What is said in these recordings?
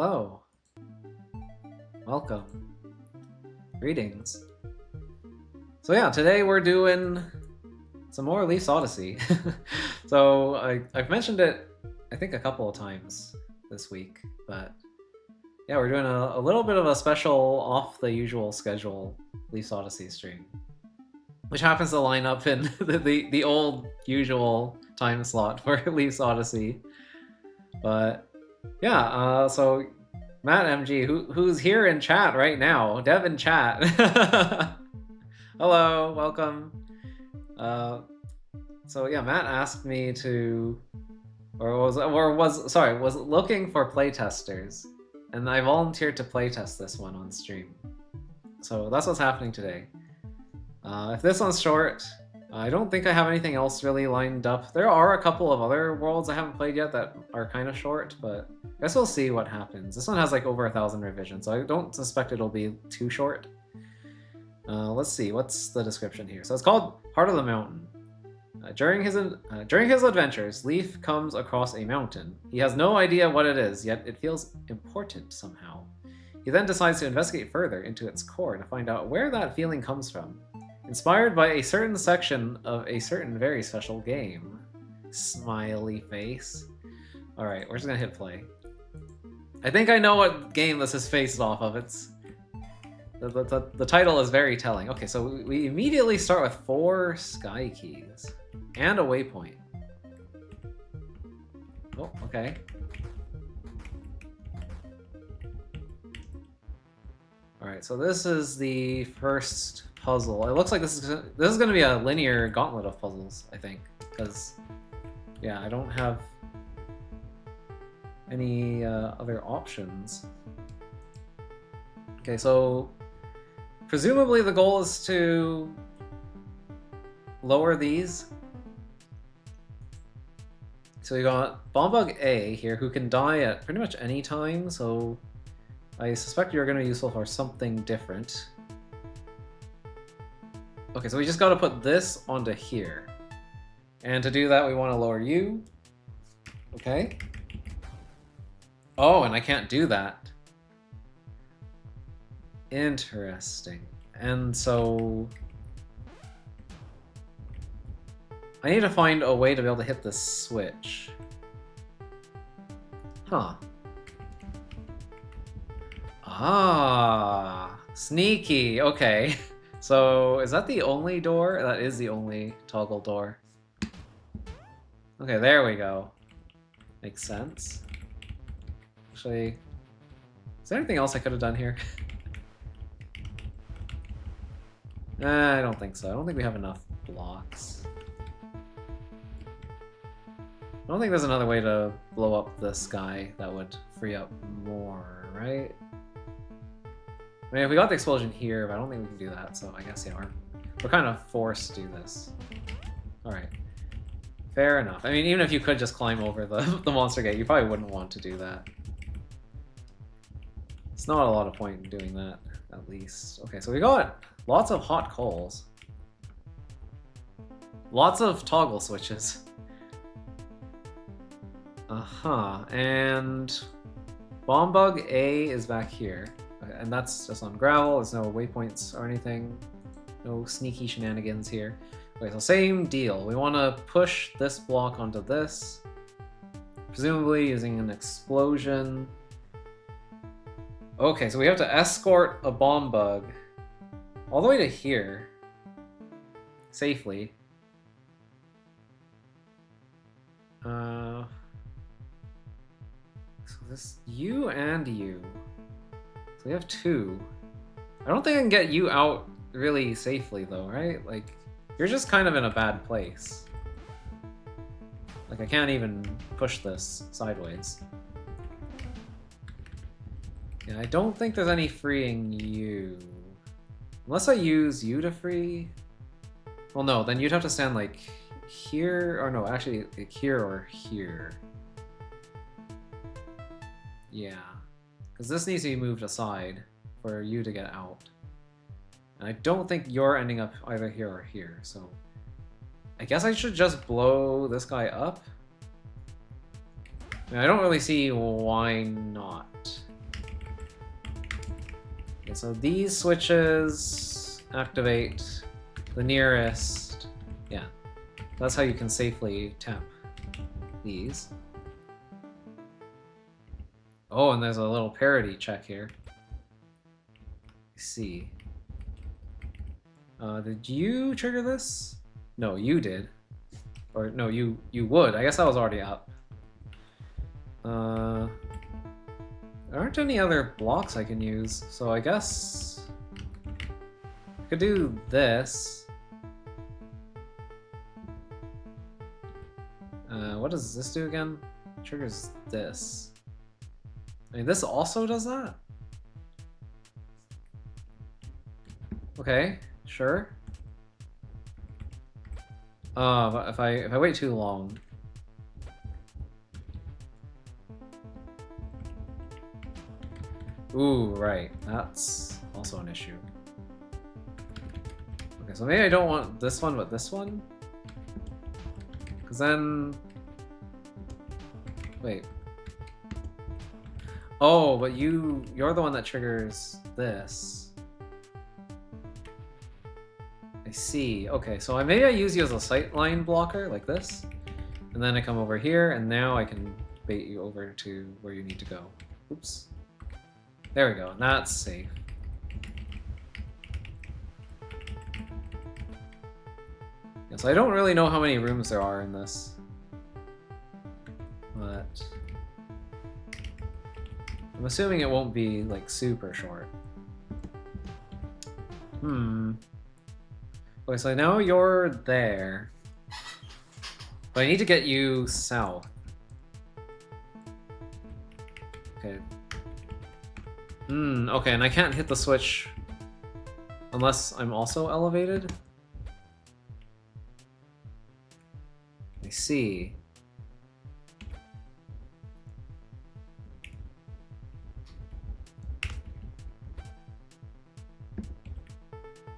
Hello. Welcome. Greetings. So yeah, today we're doing some more Leaf's Odyssey. So I've mentioned it, I think, a couple of times this week, but yeah, we're doing a little bit of a special off the usual schedule Leaf's Odyssey stream, which happens to line up in the old usual time slot for Leaf's Odyssey. But yeah, so Matt MG, who's here in chat right now, Dev in chat. Hello, welcome. So yeah, Matt asked me to, was looking for playtesters, and I volunteered to playtest this one on stream. So that's what's happening today. If this one's short, I don't think I have anything else really lined up. There are a couple of other worlds I haven't played yet that are kind of short, but I guess we'll see what happens. This one has like over 1,000 revisions, so I don't suspect it'll be too short. Let's see, what's the description here? So it's called Heart of the Mountain. During his adventures, Leaf comes across a mountain. He has no idea what it is, yet it feels important somehow. He then decides to investigate further into its core to find out where that feeling comes from. Inspired by a certain section of a certain very special game. Smiley face. Alright, we're just gonna hit play. I think I know what game this is based off of. It's the title is very telling. Okay, so we immediately start with 4 sky keys and a waypoint. Oh, okay. Alright, so this is the first puzzle. It looks like this is going to be a linear gauntlet of puzzles, I think, because yeah, I don't have any other options. Okay, so presumably the goal is to lower these. So we got Bombug A here, who can die at pretty much any time, so I suspect you're going to be useful for something different. Okay, so we just got to put this onto here. And to do that, we want to lower you. Okay. Oh, and I can't do that. Interesting. And so I need to find a way to be able to hit this switch. Huh. Ah, sneaky. Okay. So is that the only door? That is the only toggle door. Okay, there we go. Makes sense. Actually, is there anything else I could have done here? I don't think so. I don't think we have enough blocks. I don't think there's another way to blow up this guy that would free up more, right? I mean, if we got the explosion here, but I don't think we can do that, so I guess, yeah, we're kind of forced to do this. Alright. Fair enough. I mean, even if you could just climb over the monster gate, you probably wouldn't want to do that. It's not a lot of point in doing that, at least. Okay, so we got lots of hot coals. Lots of toggle switches. Uh-huh, and Bombug A is back here. And that's just on gravel, there's no waypoints or anything. No sneaky shenanigans here. Okay, so same deal. We want to push this block onto this. Presumably using an explosion. Okay, so we have to escort a bomb bug all the way to here. Safely. So this you and you. So we have 2. I don't think I can get you out really safely though, right? Like, you're just kind of in a bad place. Like, I can't even push this sideways. Yeah, I don't think there's any freeing you. Unless I use you to free? Well, no, then you'd have to stand like here, or no, actually like here or here. Yeah. Because this needs to be moved aside for you to get out. And I don't think you're ending up either here or here, so I guess I should just blow this guy up? I mean, I don't really see why not. Okay, so these switches activate the nearest. Yeah, that's how you can safely tap these. Oh, and there's a little parity check here. Let's see. Did you trigger this? No, you did. Or no, you would. I guess that was already up. There aren't any other blocks I can use, so I guess I could do this. What does this do again? Triggers this. I mean, this also does that? Okay, sure. But if I wait too long. Ooh, right. That's also an issue. Okay, so maybe I don't want this one, but this one? Because then... Wait. Oh, but you're the one that triggers this. I see. Okay, so maybe I use you as a sightline blocker, like this. And then I come over here, and now I can bait you over to where you need to go. Oops. There we go, and that's safe. Yeah, so I don't really know how many rooms there are in this. But I'm assuming it won't be, like, super short. Okay, so now you're there. But I need to get you south. Okay. Okay, and I can't hit the switch unless I'm also elevated? I see.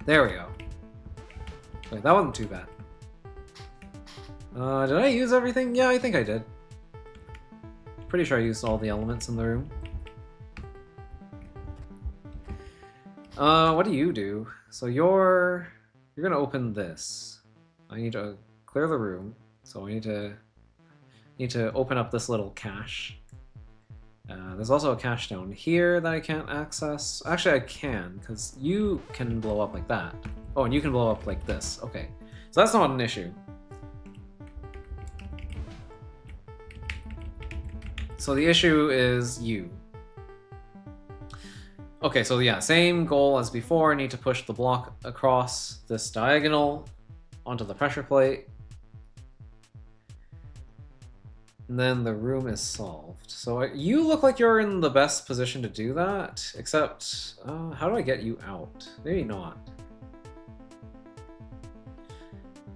There we go. Wait, that wasn't too bad. Did I use everything? Yeah, I think I did. Pretty sure I used all the elements in the room. What do you do? So you're gonna open this. I need to clear the room, so I need to open up this little cache. There's also a cache down here that I can't access. Actually, I can, because you can blow up like that. Oh, and you can blow up like this. Okay, so that's not an issue. So the issue is you. Okay, so yeah, same goal as before. I need to push the block across this diagonal onto the pressure plate. And then the room is solved. So you look like you're in the best position to do that, except, how do I get you out? Maybe not.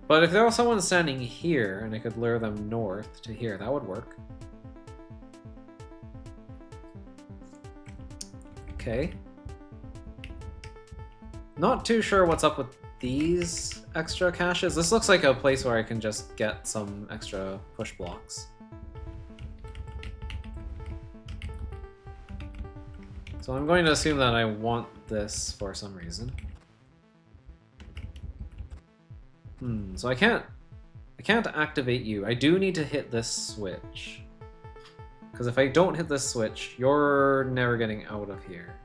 But if there was someone standing here and I could lure them north to here, that would work. Okay. Not too sure what's up with these extra caches. This looks like a place where I can just get some extra push blocks. So I'm going to assume that I want this for some reason. So I can't activate you. I do need to hit this switch. Because if I don't hit this switch, you're never getting out of here.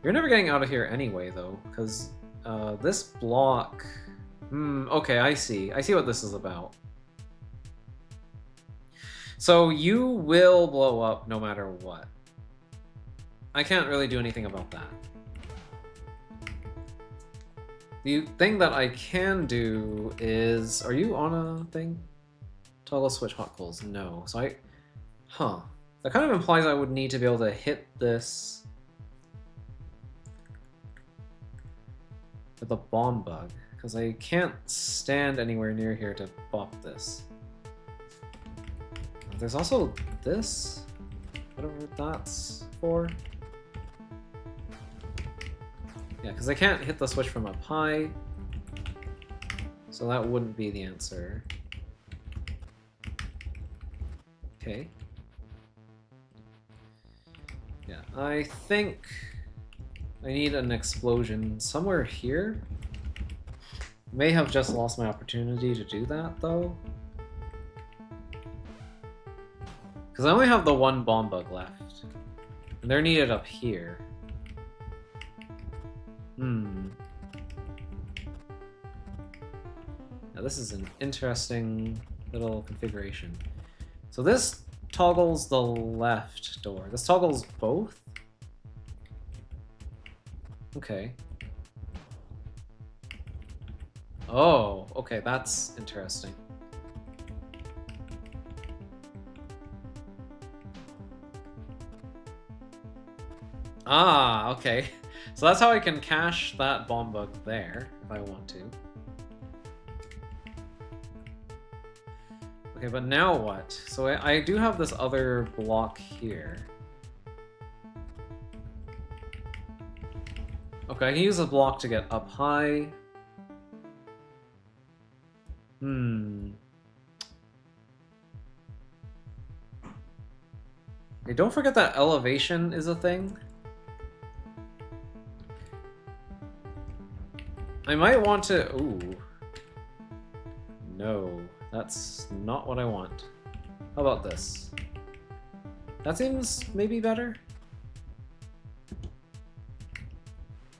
You're never getting out of here anyway, though, because this block... okay, I see. I see what this is about. So you will blow up no matter what. I can't really do anything about that. The thing that I can do is... Are you on a thing? Toggle switch hot coals. No. So I... Huh. That kind of implies I would need to be able to hit this with a bomb bug, because I can't stand anywhere near here to bop this. There's also this, whatever that's for. Yeah, because I can't hit the switch from up high, so that wouldn't be the answer. Okay. Yeah, I think I need an explosion somewhere here. May have just lost my opportunity to do that, though. Because I only have the one bomb bug left. And they're needed up here. Hmm. Now this is an interesting little configuration. So this toggles the left door. This toggles both? Okay. Oh, okay, that's interesting. Ah, okay. So that's how I can cache that bomb bug there, if I want to. Okay, but now what? So I do have this other block here. Okay, I can use a block to get up high. Okay, don't forget that elevation is a thing. I might want to... Ooh. No, that's not what I want. How about this? That seems maybe better?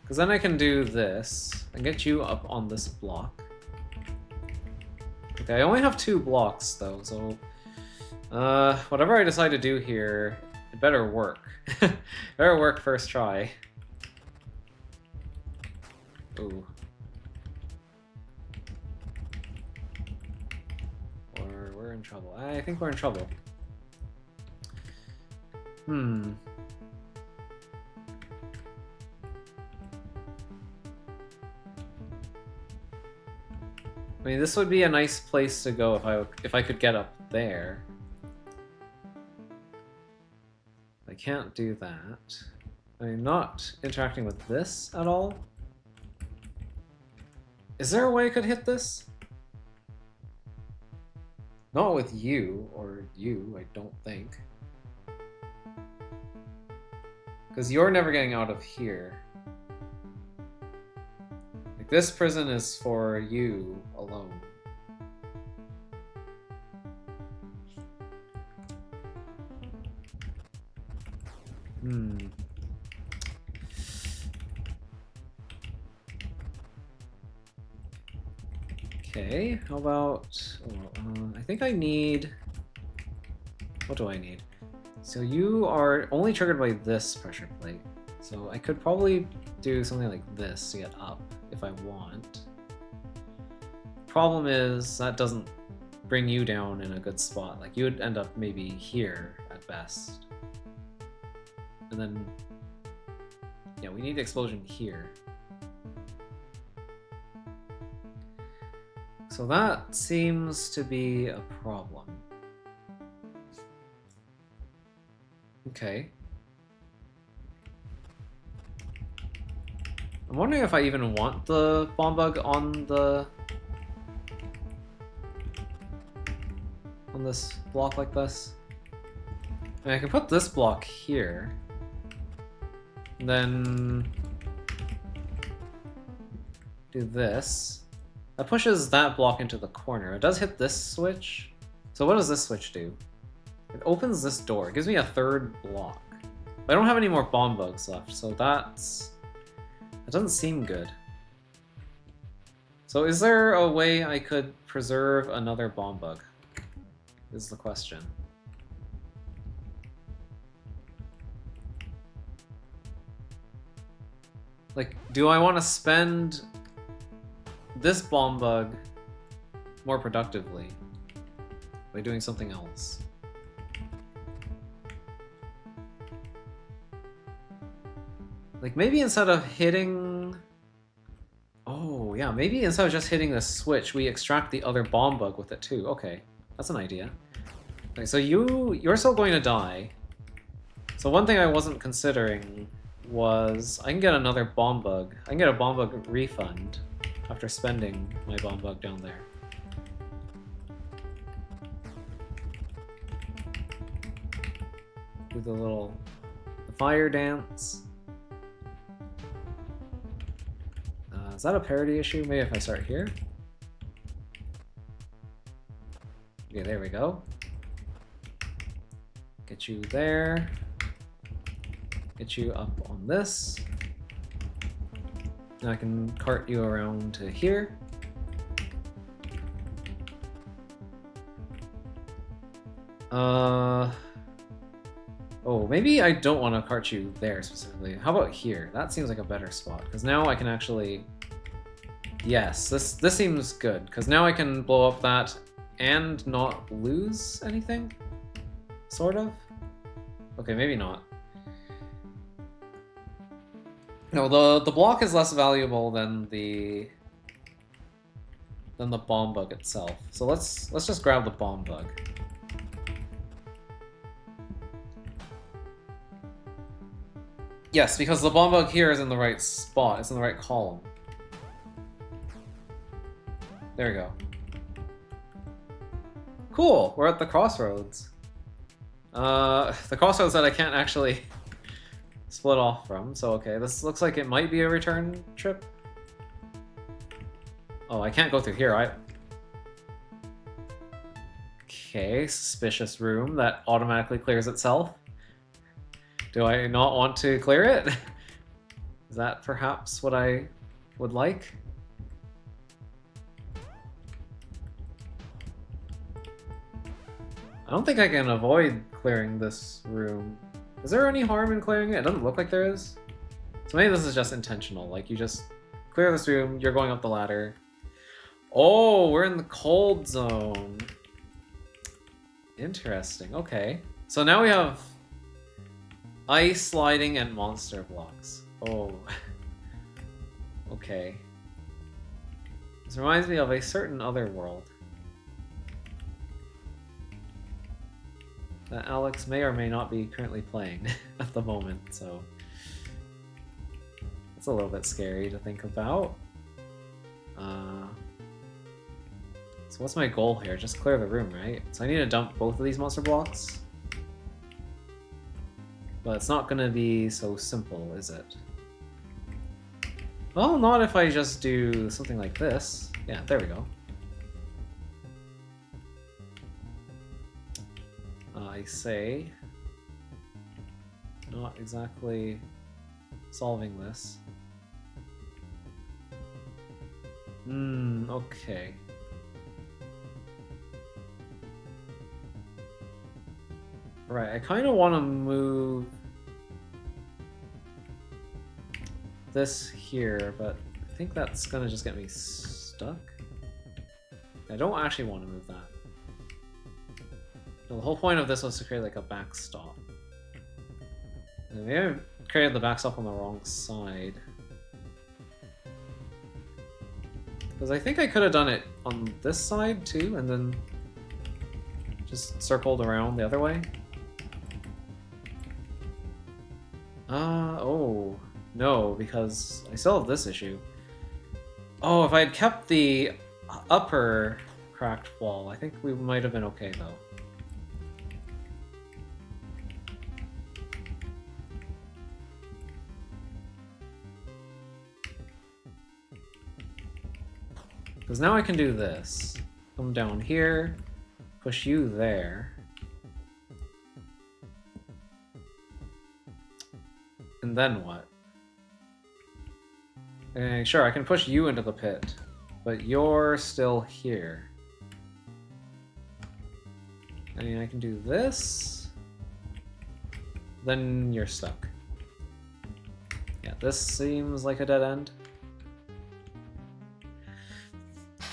Because then I can do this and get you up on this block. Okay, I only have 2 blocks though, so... whatever I decide to do here, it better work. Better work first try. Ooh. Or we're in trouble. I think we're in trouble. I mean, this would be a nice place to go if I could get up there. I can't do that. I'm not interacting with this at all. Is there a way I could hit this? Not with you, or you, I don't think. Because you're never getting out of here. Like, this prison is for you alone. Okay, how about... I think I need... What do I need? So you are only triggered by this pressure plate. So I could probably do something like this to get up if I want. Problem is, that doesn't bring you down in a good spot. Like, you would end up maybe here at best. And then... Yeah, we need the explosion here. So that seems to be a problem. Okay. I'm wondering if I even want the bomb bug on this block like this. I mean, I can put this block here. And then do this. That pushes that block into the corner. It does hit this switch. So what does this switch do? It opens this door. It gives me a 3rd block. But I don't have any more bomb bugs left, so that doesn't seem good. So is there a way I could preserve another bomb bug? Is the question. Like, do I want to spend this bomb bug more productively by doing something else? Like, maybe instead of hitting... Oh, yeah, maybe instead of just hitting the switch, we extract the other bomb bug with it too. Okay, that's an idea. Okay, so you're still going to die. So one thing I wasn't considering was I can get another bomb bug. I can get a bomb bug refund after spending my bomb bug down there. Do the Fire Dance. Is that a parity issue? Maybe if I start here? Okay, there we go. Get you there. Get you up on this. Now I can cart you around to here. Oh, maybe I don't want to cart you there specifically. How about here? That seems like a better spot, because now I can actually... Yes, this seems good, because now I can blow up that and not lose anything? Sort of? Okay, maybe not. No, the block is less valuable than the bomb bug itself. So let's just grab the bomb bug. Yes, because the bomb bug here is in the right spot. It's in the right column. There we go. Cool, we're at the crossroads. The crossroads that I can't actually split off from, so okay, this looks like it might be a return trip. Oh, I can't go through here, Okay, suspicious room that automatically clears itself. Do I not want to clear it? Is that perhaps what I would like? I don't think I can avoid clearing this room. Is there any harm in clearing it? It doesn't look like there is. So maybe this is just intentional. Like, you just clear this room, you're going up the ladder. Oh, we're in the cold zone. Interesting, okay. So now we have ice sliding and monster blocks. Oh. Okay. This reminds me of a certain other world that Alex may or may not be currently playing at the moment, so it's a little bit scary to think about. So what's my goal here? Just clear the room, right? So I need to dump both of these monster blocks. But it's not gonna be so simple, is it? Well, not if I just do something like this. Yeah, there we go. I say, not exactly solving this. Okay. Right, I kind of want to move this here, but I think that's going to just get me stuck. I don't actually want to move that. The whole point of this was to create like a backstop. And maybe I created the backstop on the wrong side. Because I think I could have done it on this side too, and then just circled around the other way. Oh, no, because I still have this issue. Oh, if I had kept the upper cracked wall, I think we might have been okay though. Because now I can do this. Come down here, push you there. And then what? Sure, I can push you into the pit, but you're still here. I mean, I can do this. Then you're stuck. Yeah, this seems like a dead end.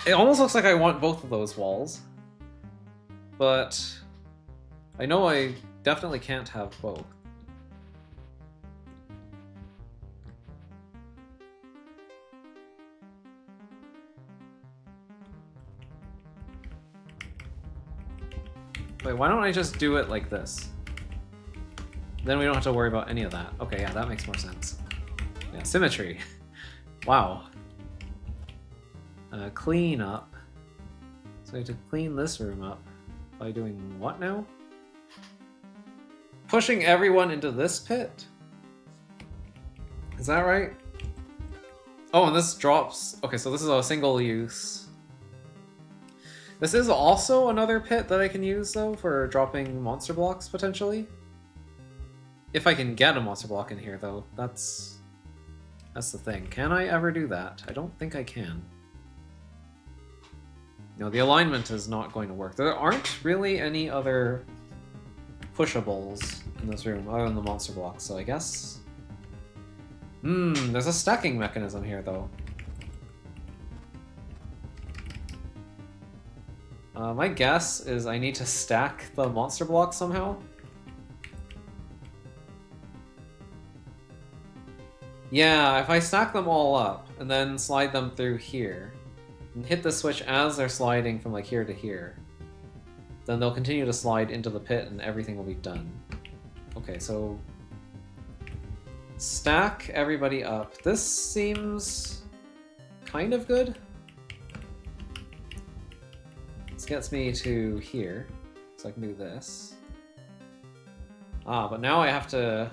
It almost looks like I want both of those walls, but I know I definitely can't have both. Wait, why don't I just do it like this? Then we don't have to worry about any of that. Okay, yeah, that makes more sense. Yeah, symmetry. Wow. Clean up. So I have to clean this room up by doing what now? Pushing everyone into this pit? Is that right? Oh, and this drops... Okay, so this is a single use. This is also another pit that I can use, though, for dropping monster blocks, potentially. If I can get a monster block in here, though. That's the thing. Can I ever do that? I don't think I can. No, the alignment is not going to work. There aren't really any other pushables in this room other than the monster blocks, so I guess... there's a stacking mechanism here, though. My guess is I need to stack the monster blocks somehow. Yeah, if I stack them all up and then slide them through here and hit the switch as they're sliding from like here to here, then they'll continue to slide into the pit and everything will be done. Okay, so stack everybody up. This seems kind of good. This gets me to here, so I can do this. Ah, but now I have to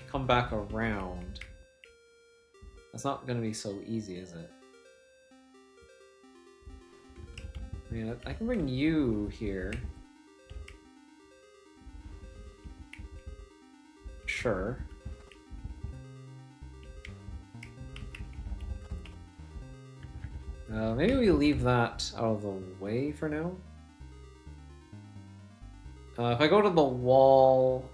come back around. That's not going to be so easy, is it? I mean, I can bring you here. Sure. Maybe we leave that out of the way for now. If I go to the wall...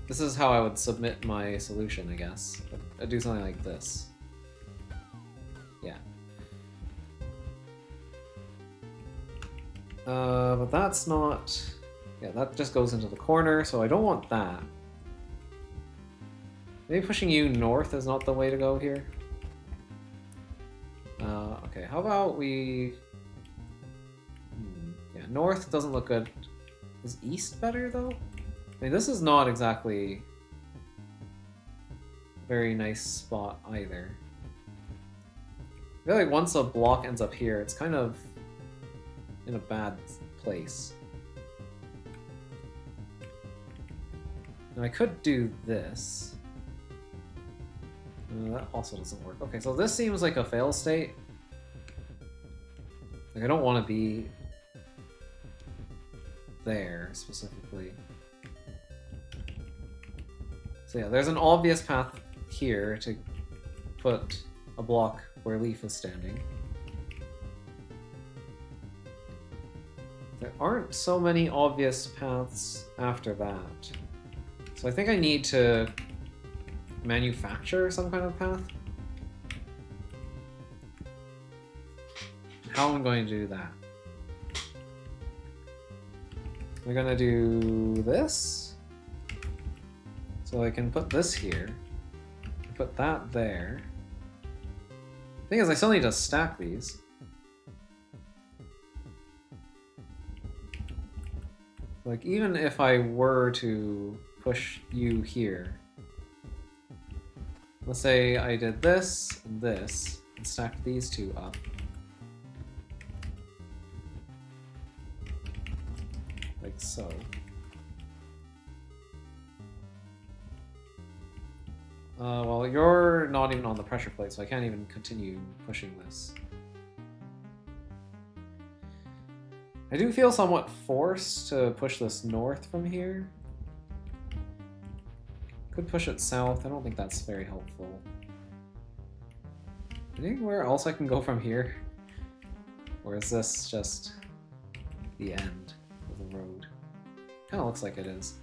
This is how I would submit my solution, I guess. I'd do something like this. Yeah. But that's not... Yeah, that just goes into the corner, so I don't want that. Maybe pushing you north is not the way to go here. Okay, how about we... Yeah, north doesn't look good. Is east better, though? I mean, this is not exactly a very nice spot either. I feel like once a block ends up here, it's kind of in a bad place. And I could do this. That also doesn't work. Okay, so this seems like a fail state. Like, I don't want to be there specifically. So yeah, there's an obvious path here to put a block where Leaf is standing. There aren't so many obvious paths after that. So I think I need to manufacture some kind of path. How am I going to do that? We're gonna do this. So I can put this here. Put that there. Thing is, I still need to stack these. Like, even if I were to push you here, let's say I did this and this, and stacked these two up. Like so. Well, you're not even on the pressure plate, so I can't even continue pushing this. I do feel somewhat forced to push this north from here. Could push it south. I don't think that's very helpful. Anywhere else I can go from here? Or is this just the end of the road? Kinda looks like it is.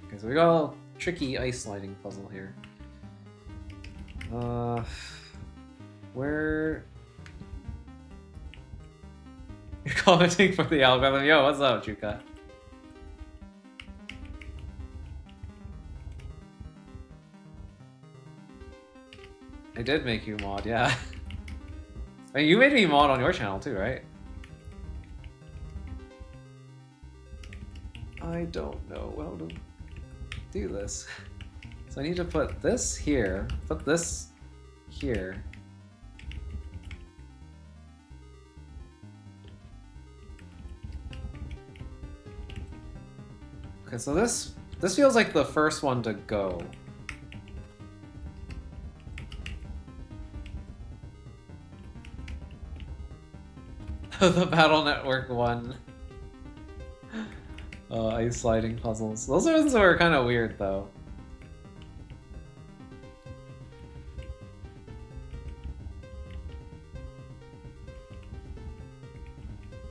Okay, so we got a tricky ice sliding puzzle here. Where... You're commenting for the algorithm. Yo, what's up, Chuka? I did make you mod, yeah. I mean, you made me mod on your channel too, right? I don't know how to do this. So I need to put this here, put this here. Okay, so this This feels like the first one to go. The Battle Network one. Ice sliding puzzles. Those ones were kind of weird, though.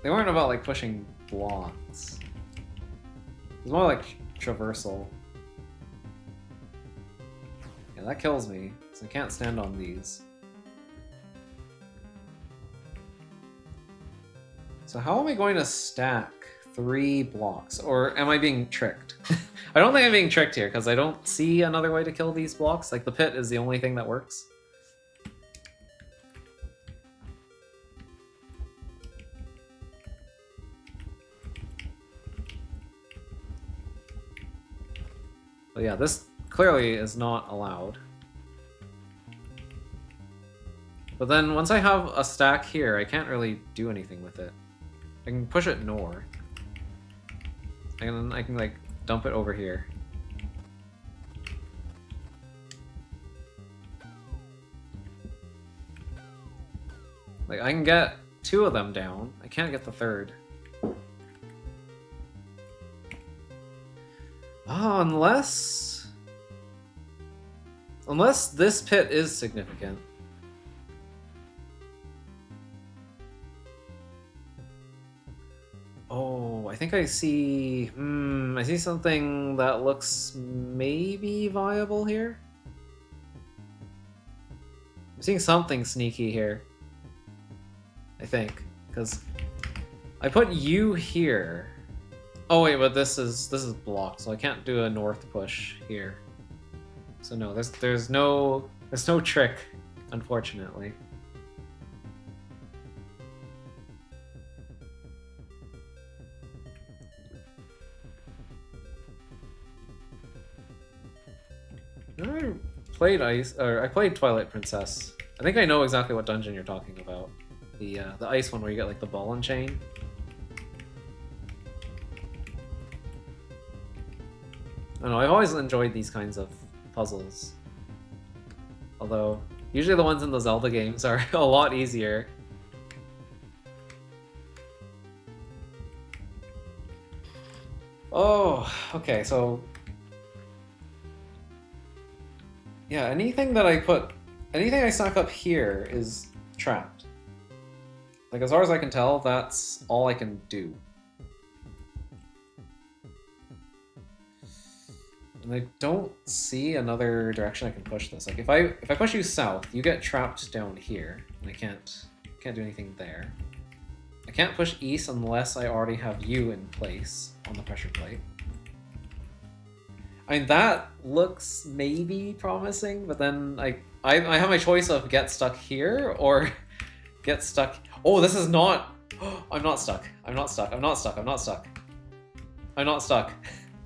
They weren't about, like, pushing blocks. It was more like traversal. Yeah, that kills me, so I can't stand on these. So how am I going to stack 3 blocks? Or am I being tricked? I don't think I'm being tricked here, because I don't see another way to kill these blocks. Like, the pit is the only thing that works. But yeah, this clearly is not allowed. But then once I have a stack here, I can't really do anything with it. I can push it north. And I can like dump it over here. Like I can get 2 of them down. I can't get the 3rd. Oh, unless this pit is significant. Oh, I think I see... I see something that looks maybe viable here. I'm seeing something sneaky here. I think, because I put you here. Oh wait, but this is blocked, so I can't do a north push here. So no, there's no trick, unfortunately. I played Twilight Princess. I think I know exactly what dungeon you're talking about. The ice one where you get like the ball and chain. I don't know, I've always enjoyed these kinds of puzzles. Although, usually the ones in the Zelda games are a lot easier. Oh, okay, so... yeah, anything I stack up here is trapped. Like, as far as I can tell, that's all I can do. And I don't see another direction I can push this. Like, if I push you south, you get trapped down here, and I can't do anything there. I can't push east unless I already have you in place on the pressure plate. I mean, that looks maybe promising, but then I have my choice of get stuck here or get stuck... Oh, this is not... I'm not stuck. I'm not stuck. I'm not stuck. I'm not stuck. I'm not stuck.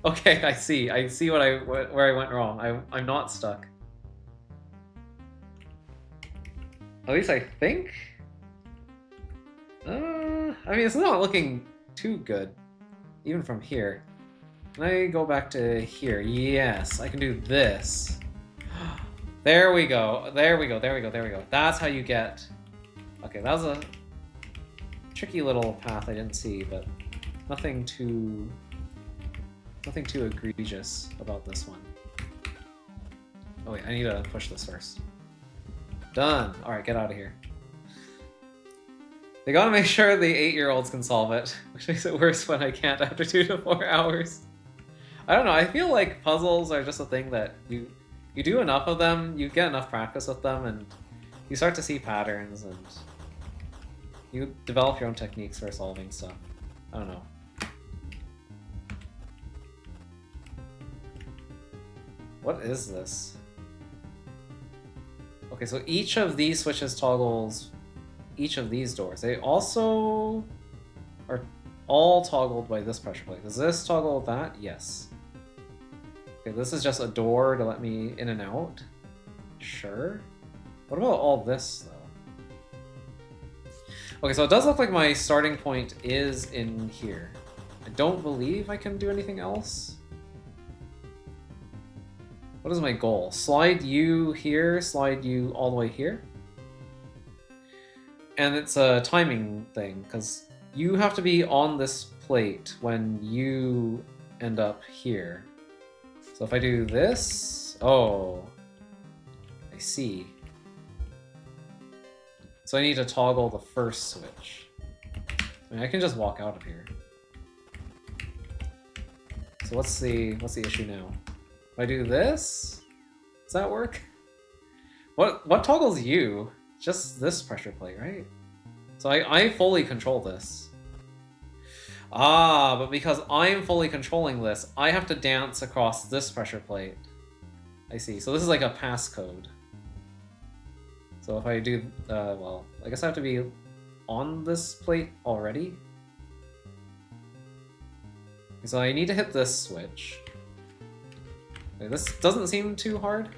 Okay, I see where I went wrong. I'm not stuck. At least I think? I mean, it's not looking too good, even from here. Can I go back to here? Yes, I can do this. There we go. There we go. There we go. There we go. That's how you get... Okay, that was a tricky little path I didn't see, but nothing too egregious about this one. Oh wait, I need to push this first. Done. All right, get out of here. They gotta make sure the 8-year-olds can solve it, which makes it worse when I can't after 2 to 4 hours. I don't know, I feel like puzzles are just a thing that you do enough of them, you get enough practice with them, and you start to see patterns, and you develop your own techniques for solving stuff. I don't know. What is this? Okay, so each of these switches toggles each of these doors. They also are all toggled by this pressure plate. Does this toggle that? Yes. Okay, this is just a door to let me in and out. Sure. What about all this, though? Okay, so it does look like my starting point is in here. I don't believe I can do anything else. What is my goal? Slide you here, slide you all the way here. And it's a timing thing, because you have to be on this plate when you end up here. So if I do this... Oh. I see. So I need to toggle the first switch. I mean, I can just walk out of here. So what's the issue now? If I do this, does that work? What toggles you? Just this pressure plate, right? So I fully control this. Ah, but because I'm fully controlling this, I have to dance across this pressure plate. I see. So this is like a passcode. So if I do, well, I guess I have to be on this plate already. So I need to hit this switch. Okay, this doesn't seem too hard.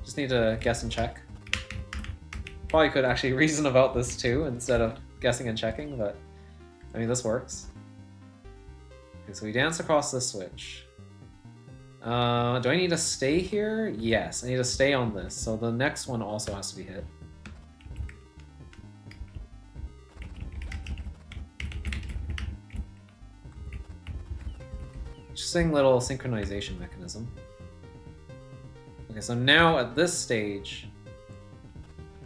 Just need to guess and check. Probably could actually reason about this too, instead of guessing and checking, but I mean, this works. Okay, so we dance across this switch. Do I need to stay here? Yes, I need to stay on this, so the next one also has to be hit. Interesting little synchronization mechanism. Okay, so now at this stage...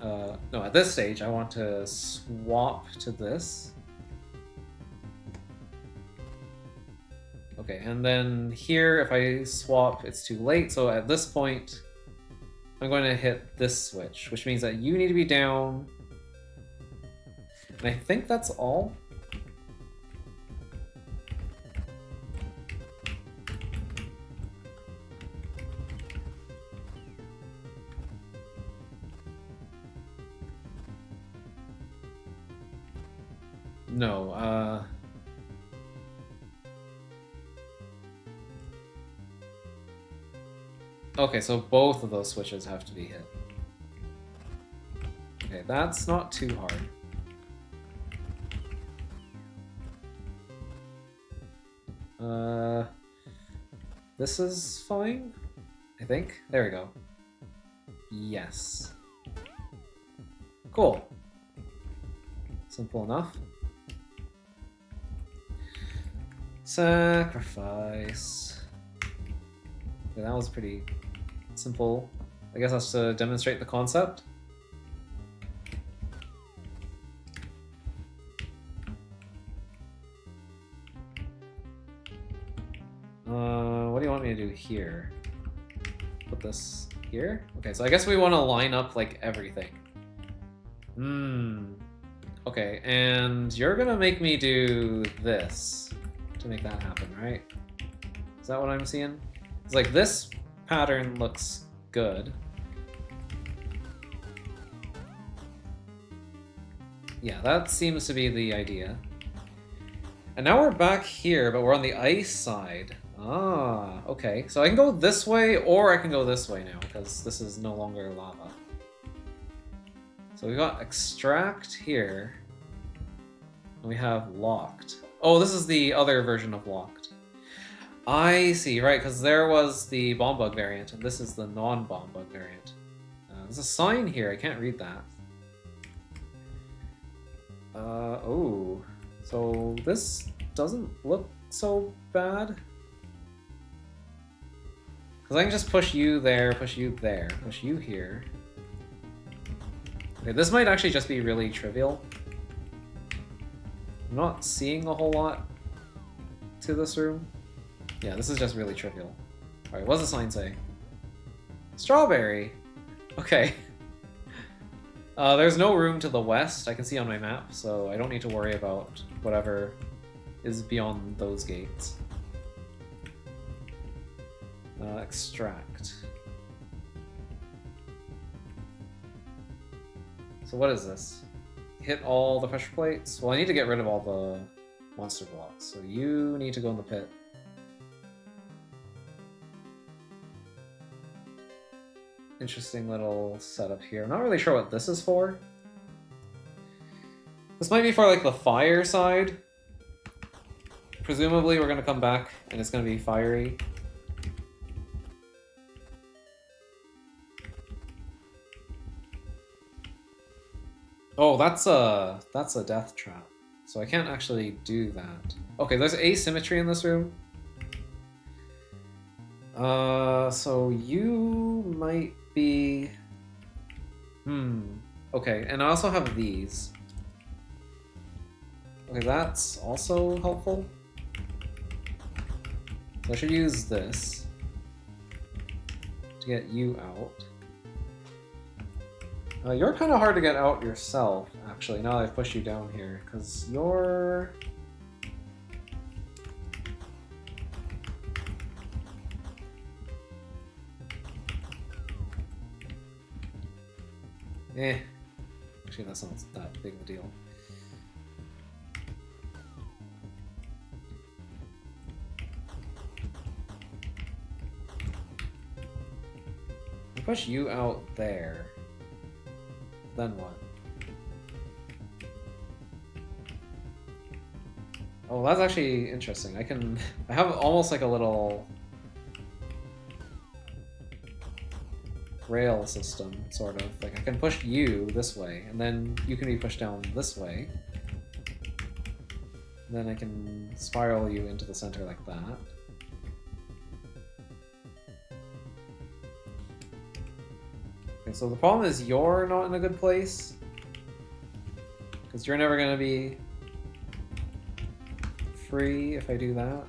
no, at this stage I want to swap to this. Okay, and then here, if I swap, it's too late. So at this point, I'm going to hit this switch, which means that you need to be down. And I think that's all. No, okay, so both of those switches have to be hit. Okay, that's not too hard. This is fine, I think. There we go. Yes. Cool. Simple enough. Sacrifice. Okay, that was pretty simple. I guess that's to demonstrate the concept. What do you want me to do here? Put this here? Okay, so I guess we want to line up like everything. Okay, and you're gonna make me do this to make that happen, right? Is that what I'm seeing? It's like this pattern looks good. Yeah, that seems to be the idea. And now we're back here, but we're on the ice side. Ah, okay. So I can go this way, or I can go this way now, because this is no longer lava. So we got extract here. And we have locked. Oh, this is the other version of locked. I see, right, because there was the bomb bug variant, and this is the non-bomb bug variant. There's a sign here, I can't read that. Oh. So this doesn't look so bad. Because I can just push you there, push you there, push you here. Okay, this might actually just be really trivial. I'm not seeing a whole lot to this room. Yeah, this is just really trivial. Alright, what does the sign say? Strawberry! Okay. There's no room to the west, I can see on my map, so I don't need to worry about whatever is beyond those gates. Extract. So what is this? Hit all the pressure plates? Well, I need to get rid of all the monster blocks, so you need to go in the pit. Interesting little setup here. I'm not really sure what this is for. This might be for like the fire side. Presumably we're gonna come back and it's gonna be fiery. Oh, that's a death trap. So I can't actually do that. Okay, there's asymmetry in this room. So you might be... Okay, and I also have these. Okay, that's also helpful. So I should use this to get you out. You're kind of hard to get out yourself, actually, now that I've pushed you down here, because you're... Actually, that's not that big of a deal. I push you out there. Then what? Oh, that's actually interesting. I have almost like a little rail system, sort of. Like, I can push you this way, and then you can be pushed down this way. And then I can spiral you into the center like that. Okay, so the problem is you're not in a good place. Because you're never going to be free if I do that.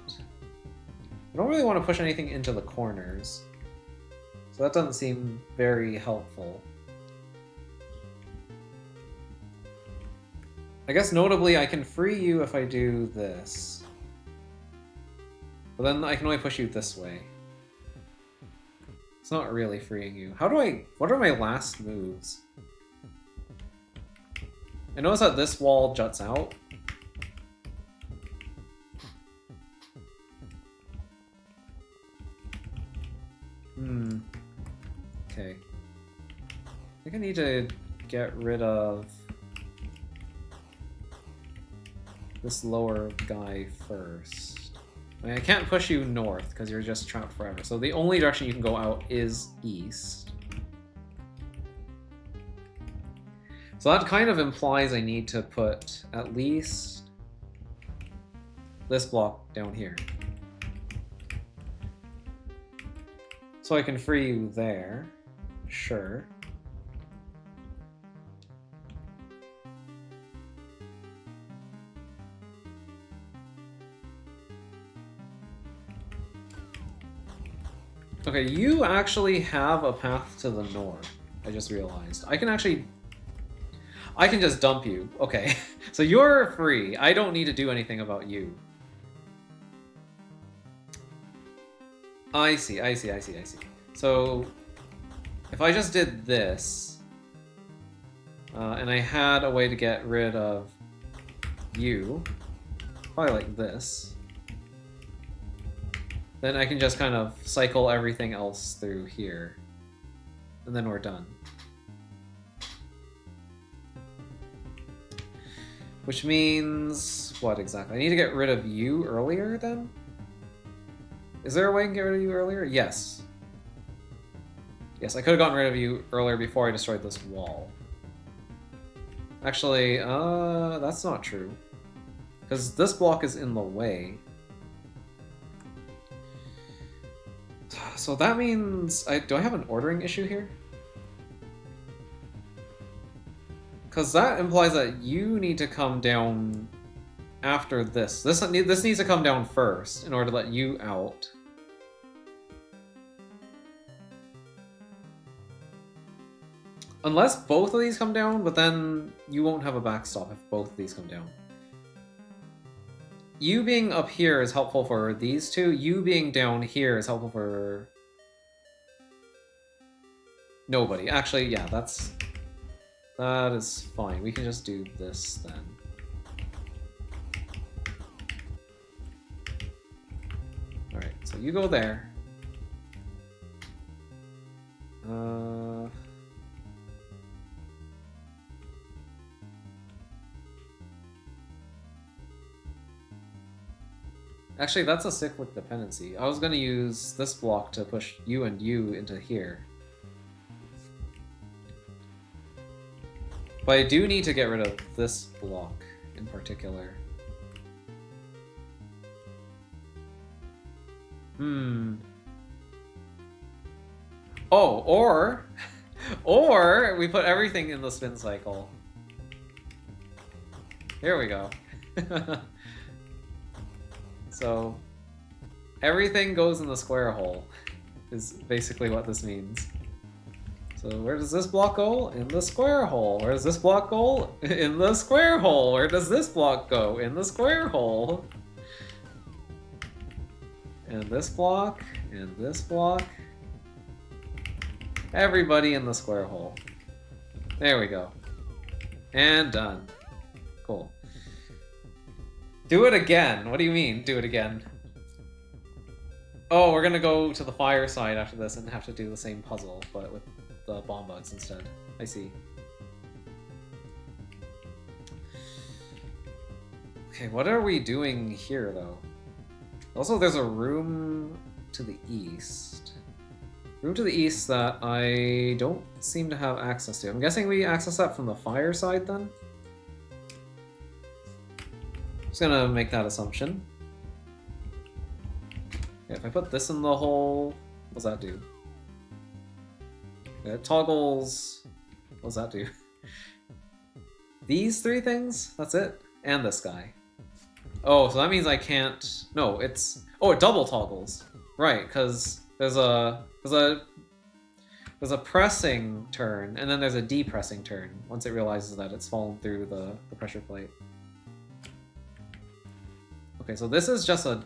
I don't really want to push anything into the corners. So that doesn't seem very helpful. I guess notably I can free you if I do this. But then I can only push you this way. It's not really freeing you. What are my last moves? I notice that this wall juts out. Okay. I think I need to get rid of this lower guy first. I mean, I can't push you north because you're just trapped forever. So the only direction you can go out is east. So that kind of implies I need to put at least this block down here. So I can free you there. Sure. Okay, you actually have a path to the north. I just realized. I can just dump you. Okay, so you're free. I don't need to do anything about you. I see. So, if I just did this, and I had a way to get rid of you, probably like this, then I can just kind of cycle everything else through here, and then we're done. Which means, what exactly? I need to get rid of you earlier then? Is there a way I can get rid of you earlier? Yes. Yes, I could have gotten rid of you earlier before I destroyed this wall. Actually, that's not true. Because this block is in the way. So that means... do I have an ordering issue here? Because that implies that you need to come down after this. This needs to come down first in order to let you out. Unless both of these come down, but then you won't have a backstop if both of these come down. You being up here is helpful for these two. You being down here is helpful for... nobody. Actually, yeah, that is fine. We can just do this then. Alright, so you go there. Actually, that's a cyclic dependency. I was going to use this block to push you and you into here. But I do need to get rid of this block in particular. Oh, or we put everything in the spin cycle. Here we go. So everything goes in the square hole is basically what this means. So where does this block go? In the square hole. Where does this block go? In the square hole. Where does this block go? In the square hole. And this block, and this block. Everybody in the square hole. There we go. And done. Cool. Do it again. What do you mean, do it again? Oh, we're gonna go to the fire side after this and have to do the same puzzle, but with the bomb bugs instead. I see. Okay, what are we doing here, though? Also, there's a room to the east. Room to the east that I don't seem to have access to. I'm guessing we access that from the fire side, then? Just gonna make that assumption. Yeah, if I put this in the hole, what does that do? Yeah, it toggles... What does that do? These three things? That's it? And this guy. Oh, so that means I can't... No, it's... Oh, it double toggles. Right, because there's a pressing turn, and then there's a depressing turn, once it realizes that it's fallen through the pressure plate. Okay, so this is just a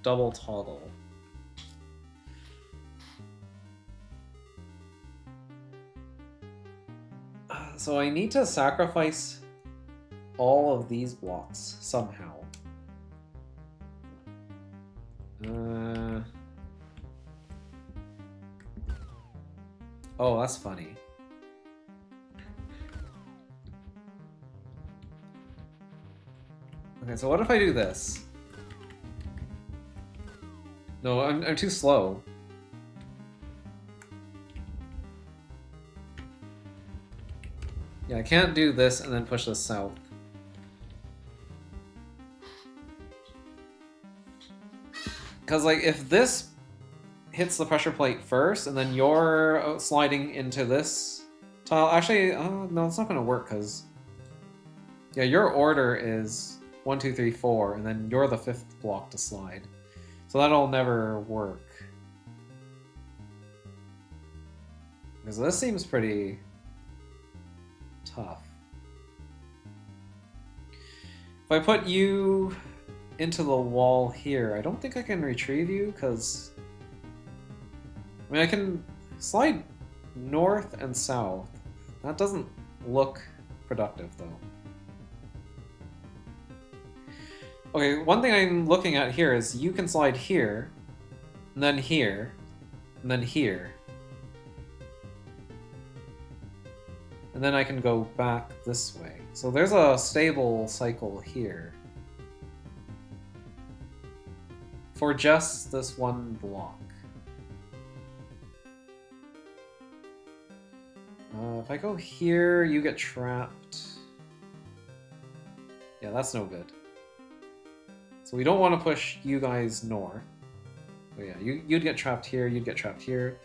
double toggle. So I need to sacrifice all of these blocks somehow. Oh, that's funny. Okay, so what if I do this? No, I'm too slow. Yeah, I can't do this and then push this south. Because, like, if this hits the pressure plate first, and then you're sliding into this tile... Actually, no, it's not going to work, because... Yeah, your order is 1, 2, 3, 4, and then you're the 5th block to slide. So that'll never work. Because this seems pretty tough. If I put you into the wall here, I don't think I can retrieve you, because... I mean, I can slide north and south. That doesn't look productive, though. Okay, one thing I'm looking at here is you can slide here, and then here, and then here. And then I can go back this way. So there's a stable cycle here. For just this one block. If I go here, you get trapped. Yeah, that's no good. So we don't want to push you guys north. Oh yeah, you'd get trapped here, you'd get trapped here.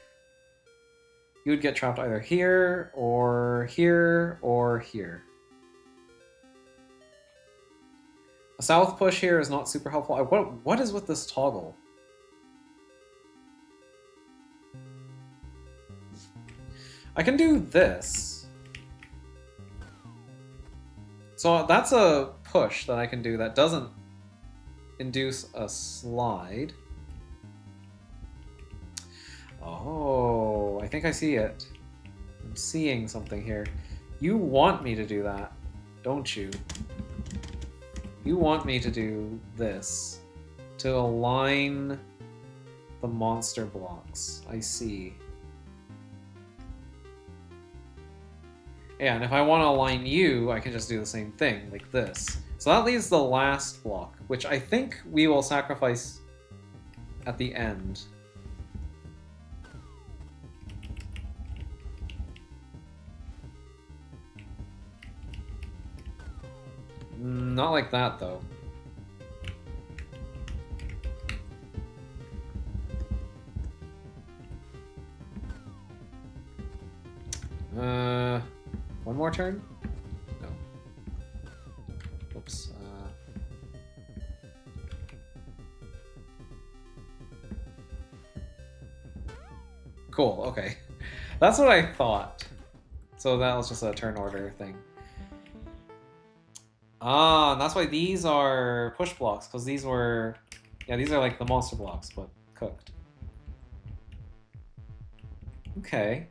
You'd get trapped either here, or here, or here. A south push here is not super helpful. What is with this toggle? I can do this. So that's a push that I can do that doesn't induce a slide. Oh, I think I see it. I'm seeing something here. You want me to do that, don't you? You want me to do this to align the monster blocks. I see. Yeah, and if I want to align you, I can just do the same thing, like this. So that leaves the last block, which I think we will sacrifice at the end. Not like that, though. One more turn? No. Oops. Cool, okay. That's what I thought. So that was just a turn order thing. Ah, and that's why these are push blocks, because these were... Yeah, these are like the monster blocks, but cooked. Okay.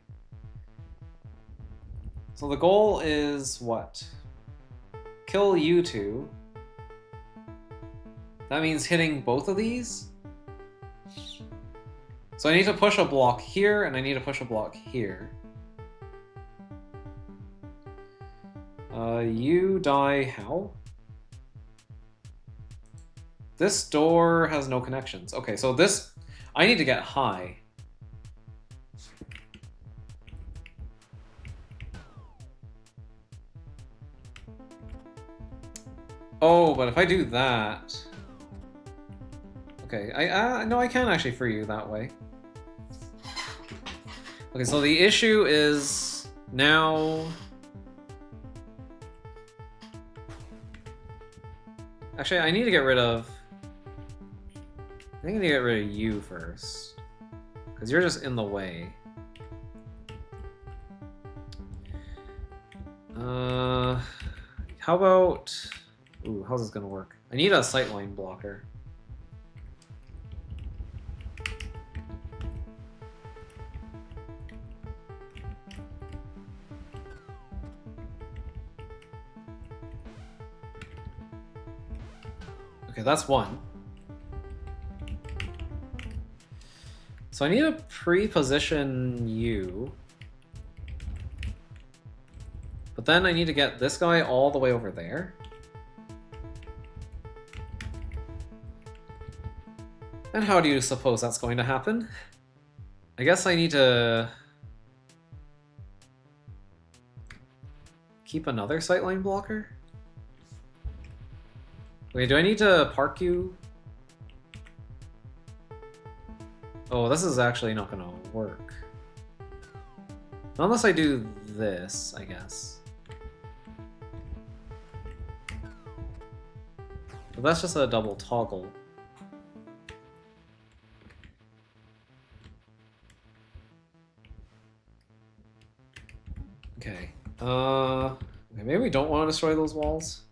So the goal is what? Kill you two. That means hitting both of these? So I need to push a block here, and I need to push a block here. You die how? This door has no connections. Okay, so this... I need to get high. Oh, but if I do that... Okay, no, I can actually free you that way. Okay, so the issue is now... Actually, I need to get rid of... I think I need to get rid of you first. Because you're just in the way. How about... Ooh, how's this gonna work? I need a sightline blocker. Okay, that's one. So I need to pre-position you. But then I need to get this guy all the way over there. And how do you suppose that's going to happen? I guess I need to... keep another sightline blocker? Wait, do I need to park you? Oh, this is actually not gonna work. Unless I do this, I guess. But that's just a double toggle. Okay. Okay, maybe we don't want to destroy those walls.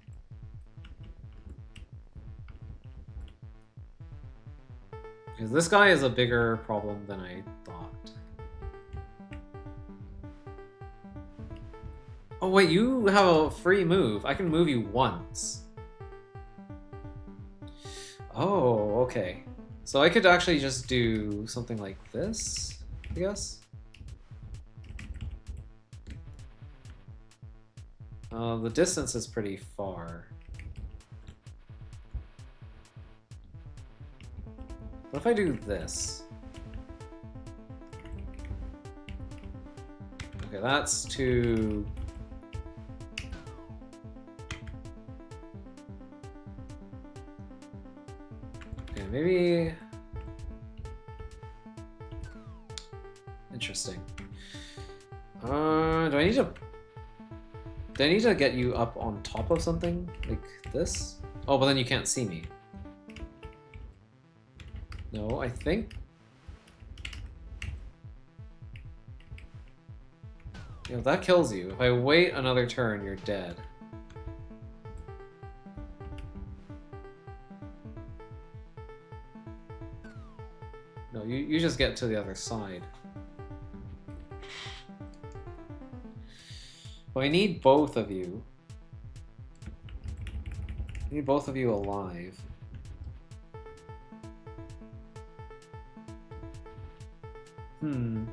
Because this guy is a bigger problem than I thought. Oh wait, you have a free move. I can move you once. Oh, okay. So I could actually just do something like this, I guess. The distance is pretty far. What if I do this? Okay, that's too... Okay, maybe... Interesting. Do I need to... Do I need to get you up on top of something? Like this? Oh, but then you can't see me. No, I think... You know, that kills you. If I wait another turn, you're dead. No, you just get to the other side. Well, I need both of you. I need both of you alive. Hmm.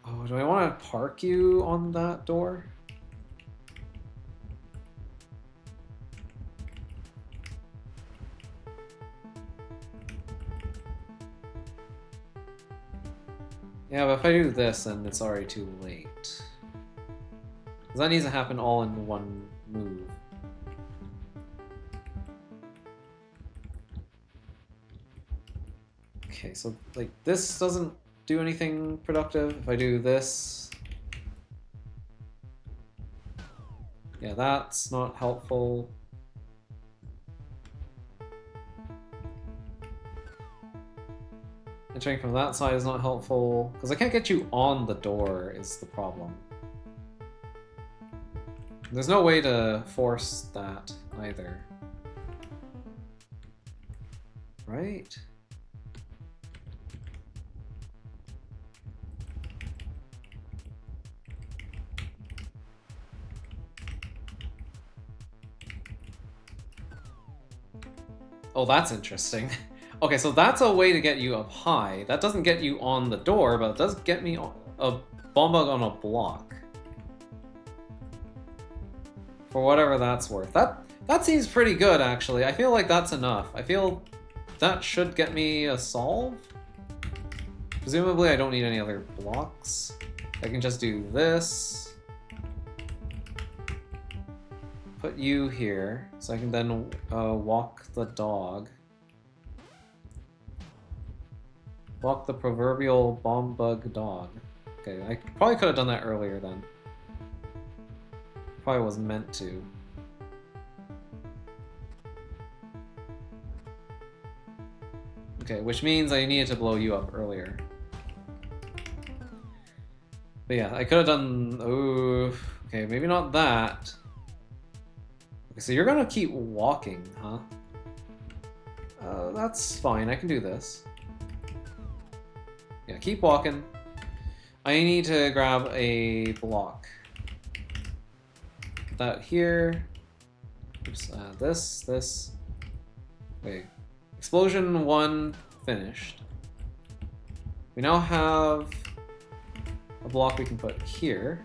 Oh, do I want to park you on that door? Yeah, but if I do this, then it's already too late. Because that needs to happen all in one move. Okay, so like this doesn't do anything productive. If I do this, yeah, that's not helpful. Entering from that side is not helpful, because I can't get you on the door is the problem. There's no way to force that either. Right? Oh, that's interesting. Okay, so that's a way to get you up high. That doesn't get you on the door, but it does get me a bomb bug on a block. For whatever that's worth. That seems pretty good, actually. I feel like that's enough. I feel that should get me a solve. Presumably I don't need any other blocks. I can just do this. Put you here, so I can then walk the dog. Walk the proverbial bomb bug dog. Okay, I probably could have done that earlier then. Probably was meant to. Okay, which means I needed to blow you up earlier. But yeah, I could have done... Oh, okay, maybe not that. Okay, so you're gonna keep walking, huh? That's fine, I can do this. Yeah, keep walking. I need to grab a block. Put that here. Oops, this. Wait. Explosion 1 finished. We now have a block we can put here.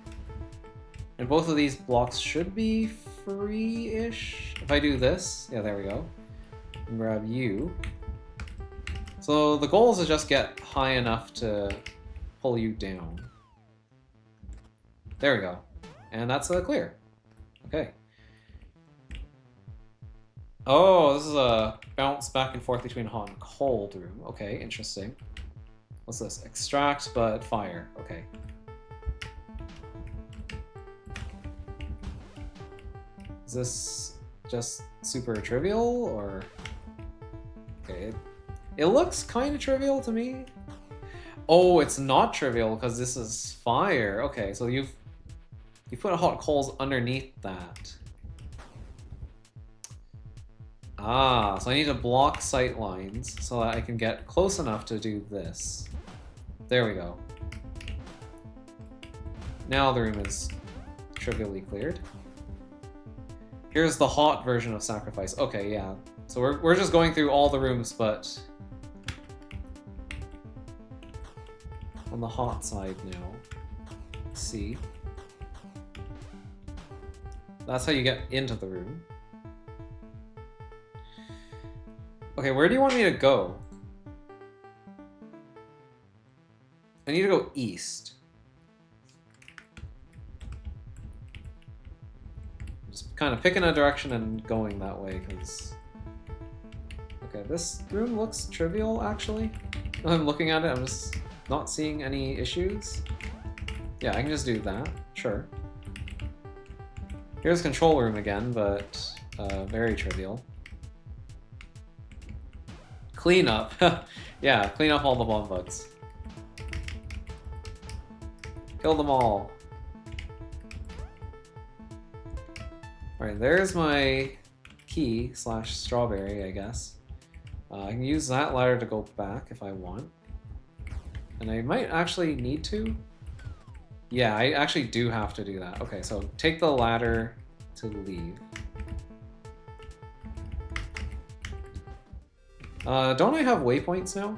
And both of these blocks should be free-ish. If I do this, yeah, there we go. And grab you. So the goal is to just get high enough to pull you down. There we go. And that's clear. Okay. Oh, this is a bounce back and forth between hot and cold room. Okay, interesting. What's this? Extract, but fire. Okay. Is this just super trivial, or... Okay, it looks kind of trivial to me. Oh, it's not trivial because this is fire. Okay, so you put hot coals underneath that. Ah, so I need to block sight lines so that I can get close enough to do this. There we go. Now the room is trivially cleared. Here's the hot version of sacrifice. Okay, yeah. So we're just going through all the rooms, but on the hot side now. Let's see. That's how you get into the room. Okay, where do you want me to go? I need to go east. Just kind of picking a direction and going that way, because... Okay, this room looks trivial, actually. I'm looking at it, I'm just not seeing any issues. Yeah, I can just do that, sure. Here's control room again, but very trivial. Clean up. Yeah, clean up all the bomb bugs. Kill them all. Alright, there's my key slash strawberry, I guess. I can use that ladder to go back if I want. And I might actually need to. Yeah, I actually do have to do that. Okay, so take the ladder to leave. Don't I have waypoints now?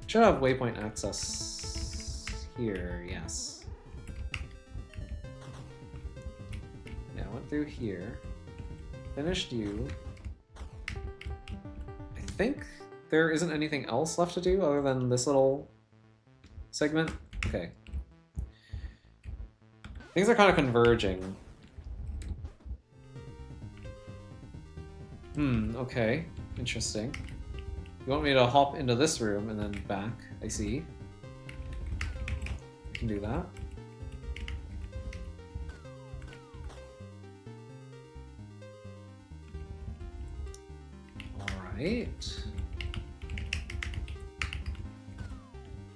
Should have waypoint access here, yes. Yeah, I went through here. Finished you. I think there isn't anything else left to do other than this little segment? Okay. Things are kind of converging. Okay. Interesting. You want me to hop into this room and then back, I see. I can do that. Alright.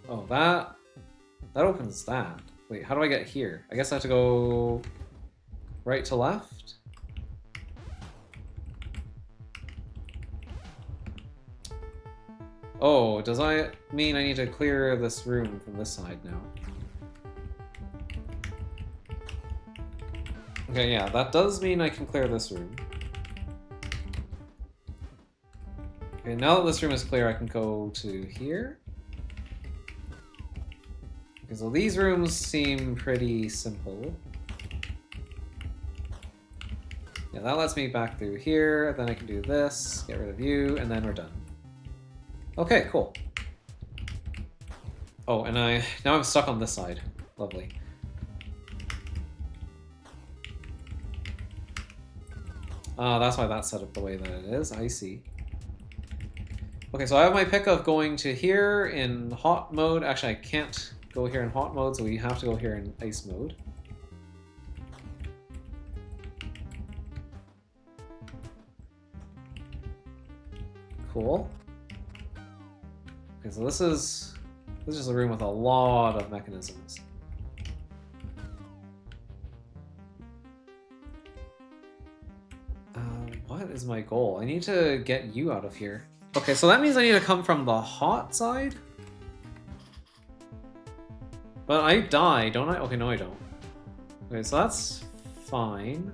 Oh, that opens that. Wait, how do I get here? I guess I have to go right to left? Oh, does that mean I need to clear this room from this side now? Okay, yeah, that does mean I can clear this room. Okay, now that this room is clear, I can go to here. Okay, so these rooms seem pretty simple. Yeah, that lets me back through here, then I can do this, get rid of you, and then we're done. Okay, cool. Oh, and now I'm stuck on this side. Lovely. That's why that's set up the way that it is. I see. Okay, so I have my pick of going to here in hot mode. Actually, I can't go here in hot mode, so we have to go here in ice mode. Cool. Okay, so this is just a room with a lot of mechanisms. What is my goal? I need to get you out of here. Okay, so that means I need to come from the hot side? But I die, don't I? Okay, no I don't. Okay, so that's fine.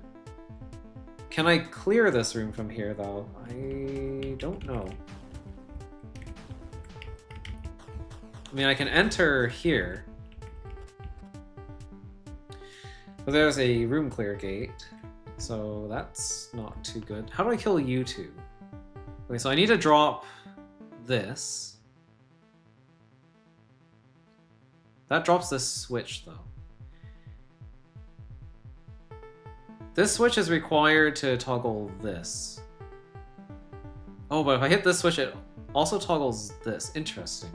Can I clear this room from here, though? I don't know. I mean, I can enter here. But there's a room clear gate, so that's not too good. How do I kill you two? Okay, so I need to drop this. That drops this switch, though. This switch is required to toggle this. Oh, but if I hit this switch, it also toggles this. Interesting.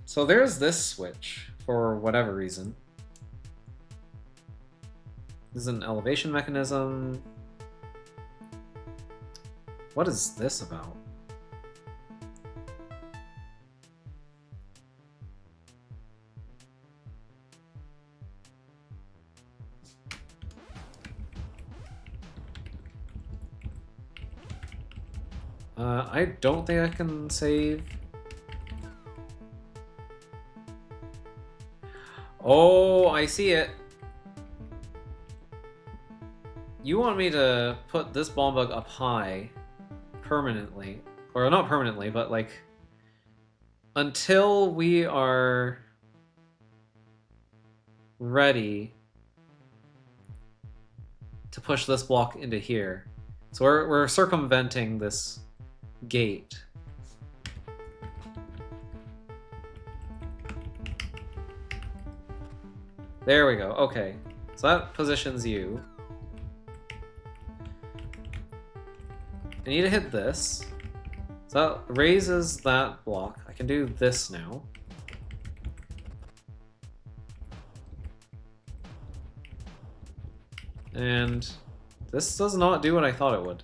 So there's this switch, for whatever reason. This is an elevation mechanism. What is this about? I don't think I can save. Oh, I see it. You want me to put this bomb bug up high permanently. Or not permanently, but like until we are ready to push this block into here. So we're circumventing this gate. There we go. Okay. So that positions you. I need to hit this. So that raises that block. I can do this now. And this does not do what I thought it would.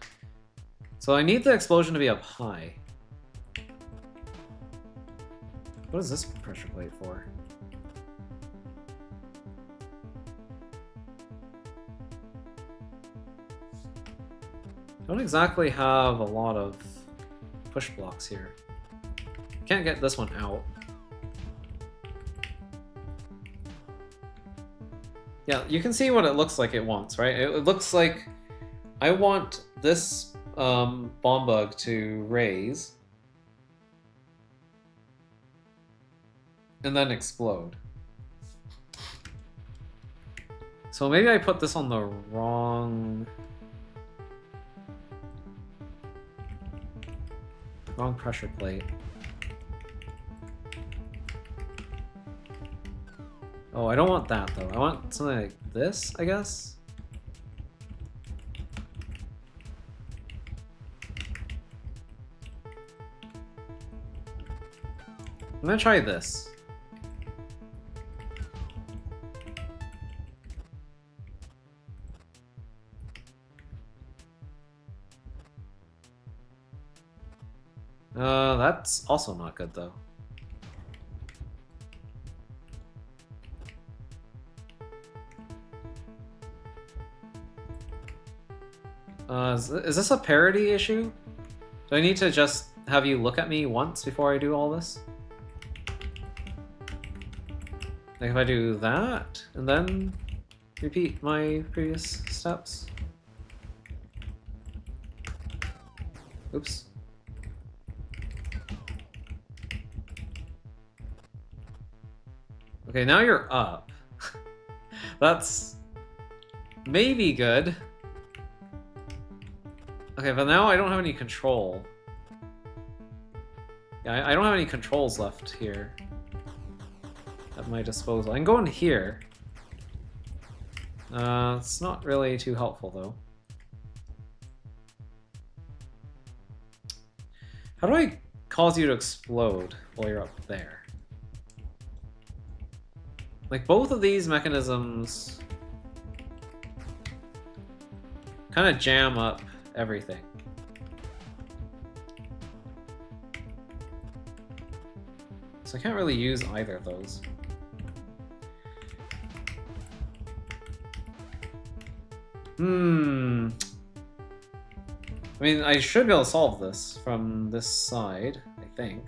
So I need the explosion to be up high. What is this pressure plate for? I don't exactly have a lot of push blocks here. Can't get this one out. Yeah, you can see what it looks like it wants, right? It looks like I want this bomb bug to raise and then explode. So maybe I put this on the wrong... wrong pressure plate. Oh, I don't want that though. I want something like this, I guess? I'm gonna try this. That's also not good though. Is this a parity issue? Do I need to just have you look at me once before I do all this? Like if I do that, and then repeat my previous steps? Oops. Okay, now you're up. That's maybe good. Okay, but now I don't have any control. Yeah, I don't have any controls left here at my disposal. I can go in here. It's not really too helpful though. How do I cause you to explode while you're up there? Like, both of these mechanisms kind of jam up everything. So I can't really use either of those. I mean, I should be able to solve this from this side, I think.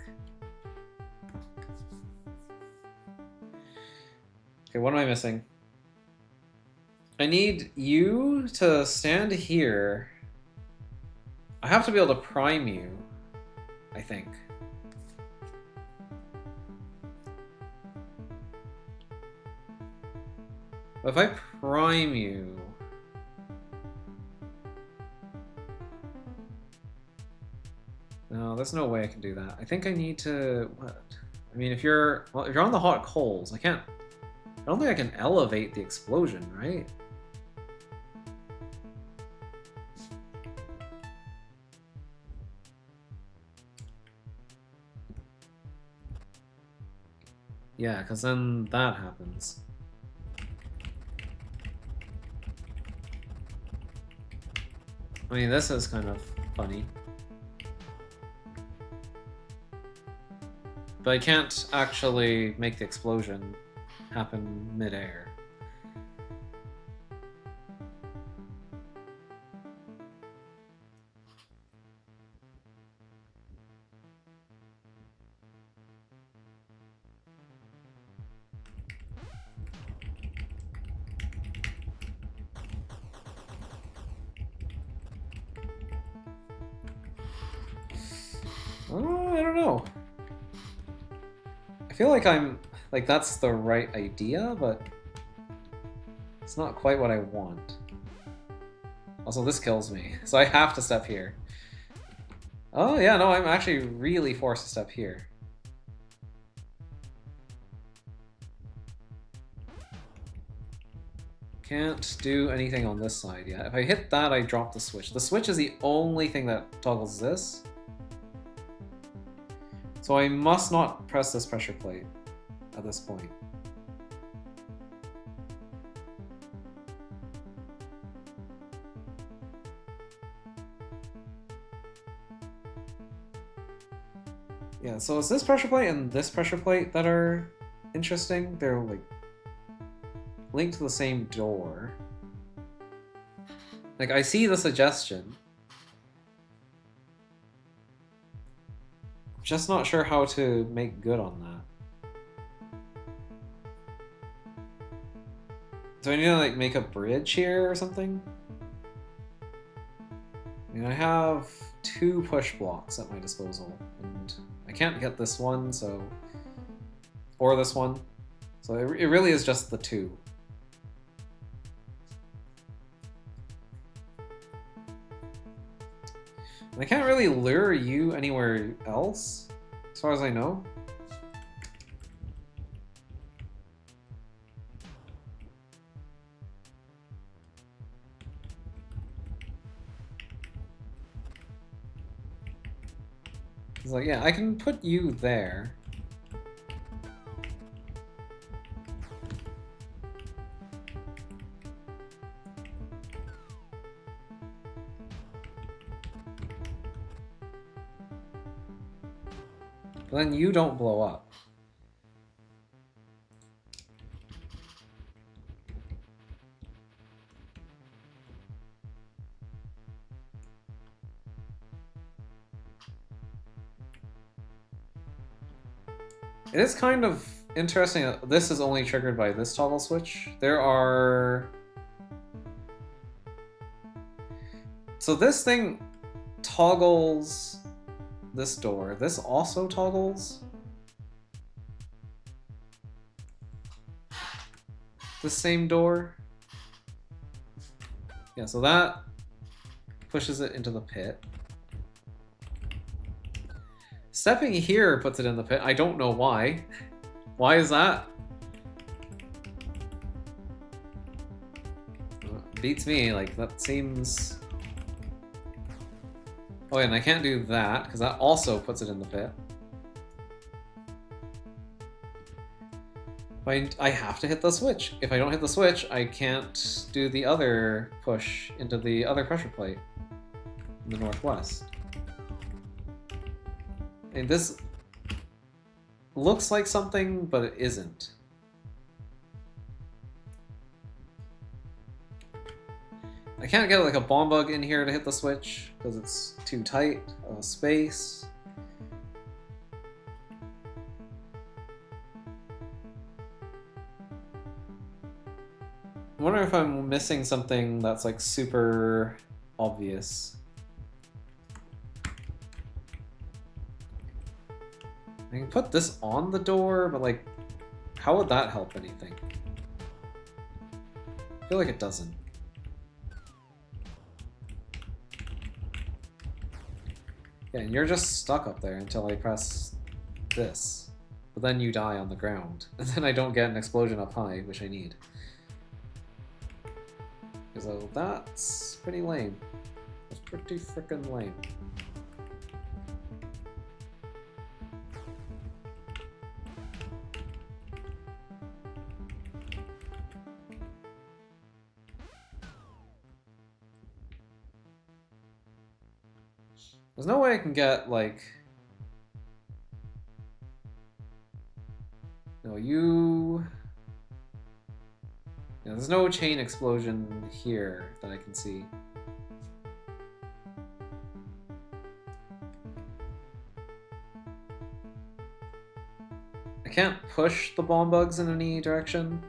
Okay, what am I missing? I need you to stand here. I have to be able to prime you, I think. But if I prime you... No, there's no way I can do that. I think I need to... What? I mean, if you're on the hot coals, I can't... I don't think I can elevate the explosion, right? Yeah, because then that happens. I mean, this is kind of funny. But I can't actually make the explosion happen mid-air. Oh, I don't know. I feel like that's the right idea, but it's not quite what I want. Also, this kills me, so I have to step here. Oh yeah, no, I'm actually really forced to step here. Can't do anything on this side yet. If I hit that, I drop the switch. The switch is the only thing that toggles this. So I must not press this pressure plate at this point. Yeah, so it's this pressure plate and this pressure plate that are interesting. They're like linked to the same door. Like, I see the suggestion. Just not sure how to make good on that. Do I need to like make a bridge here or something? I mean, I have 2 push blocks at my disposal, and I can't get this one, so... or this one. So it really is just the 2. And I can't really lure you anywhere else, as far as I know. It's like, yeah, I can put you there. But then you don't blow up. It is kind of interesting that this is only triggered by this toggle switch. There are... So this thing toggles this door. This also toggles the same door. Yeah, so that pushes it into the pit. Stepping here puts it in the pit. I don't know why. Why is that? Beats me, like, that seems... Oh, yeah, and I can't do that, because that also puts it in the pit. I have to hit the switch. If I don't hit the switch, I can't do the other push into the other pressure plate in the northwest. And this looks like something, but it isn't. I can't get like a bomb bug in here to hit the switch because it's too tight of a space. I wonder if I'm missing something that's like super obvious. I can put this on the door, but like, how would that help anything? I feel like it doesn't. Yeah, and you're just stuck up there until I press this. But then you die on the ground. And then I don't get an explosion up high, which I need. So that's pretty lame. That's pretty frickin' lame. There's no way I can get, like... No, you... Yeah, there's no chain explosion here that I can see. I can't push the bomb bugs in any direction.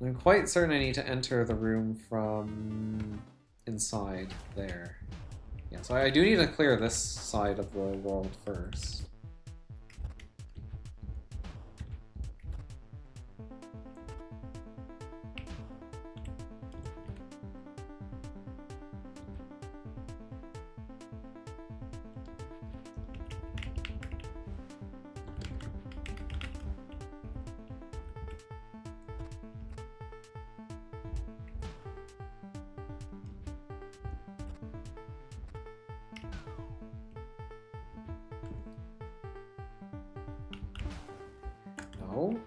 I'm quite certain I need to enter the room from inside there. Yeah, so I do need to clear this side of the world first. No.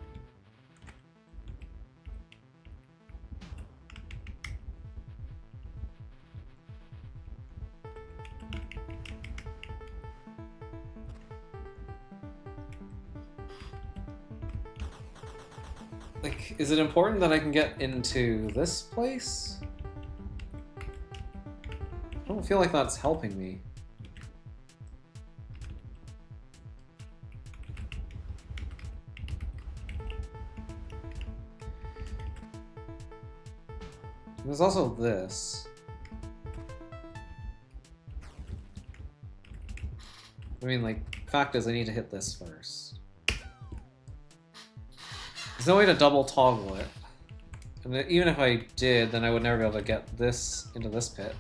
Like, is it important that I can get into this place? I don't feel like that's helping me. There's also this. I mean, like, fact is I need to hit this first. There's no way to double toggle it. And even if I did, then I would never be able to get this into this pit.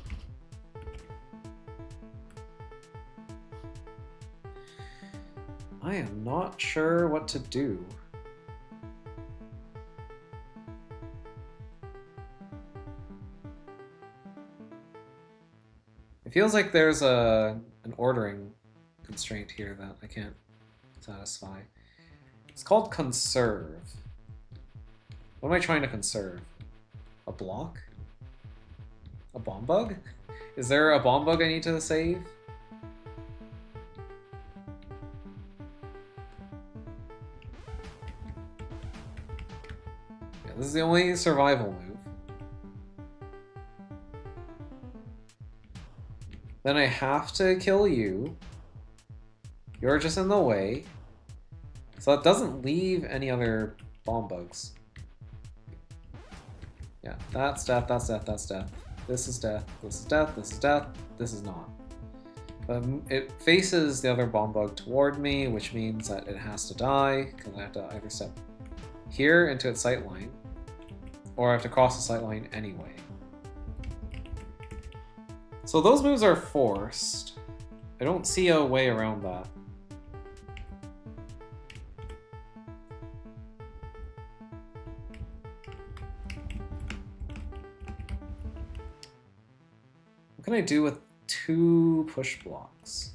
I am not sure what to do. It feels like there's an ordering constraint here that I can't satisfy. It's called conserve. What am I trying to conserve? A block? A bomb bug? Is there a bomb bug I need to save? Yeah, this is the only survival move. Then I have to kill you. You're just in the way. So that doesn't leave any other bomb bugs. Yeah, that's death, that's death, that's death. This is death, this is death, this is death, this is not. It faces the other bomb bug toward me, which means that it has to die, because I have to either step here into its sight line, or I have to cross the sight line anyway. So those moves are forced. I don't see a way around that. What can I do with 2 push blocks?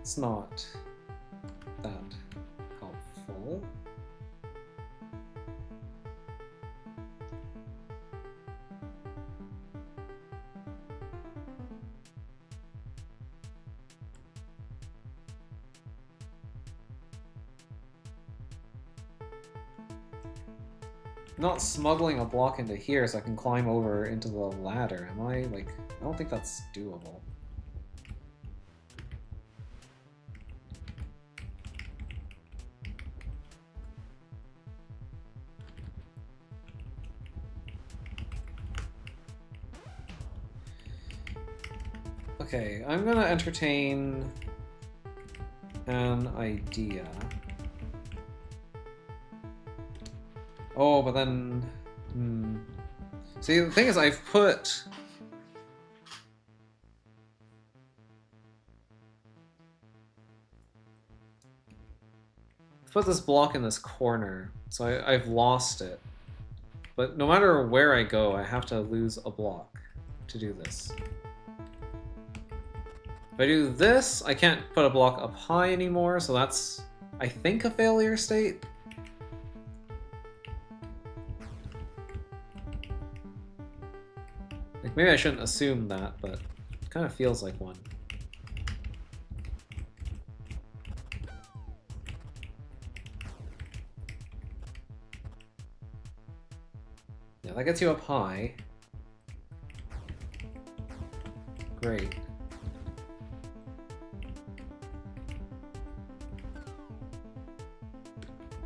It's not that helpful. Not smuggling a block into here so I can climb over into the ladder, am I? Like, I don't think that's doable. Okay, I'm gonna entertain an idea. Oh, but then... See, the thing is, I've put... this block in this corner, so I've lost it. But no matter where I go, I have to lose a block to do this. If I do this, I can't put a block up high anymore, so that's, I think, a failure state. Like, maybe I shouldn't assume that, but it kind of feels like one. Yeah, that gets you up high. Great.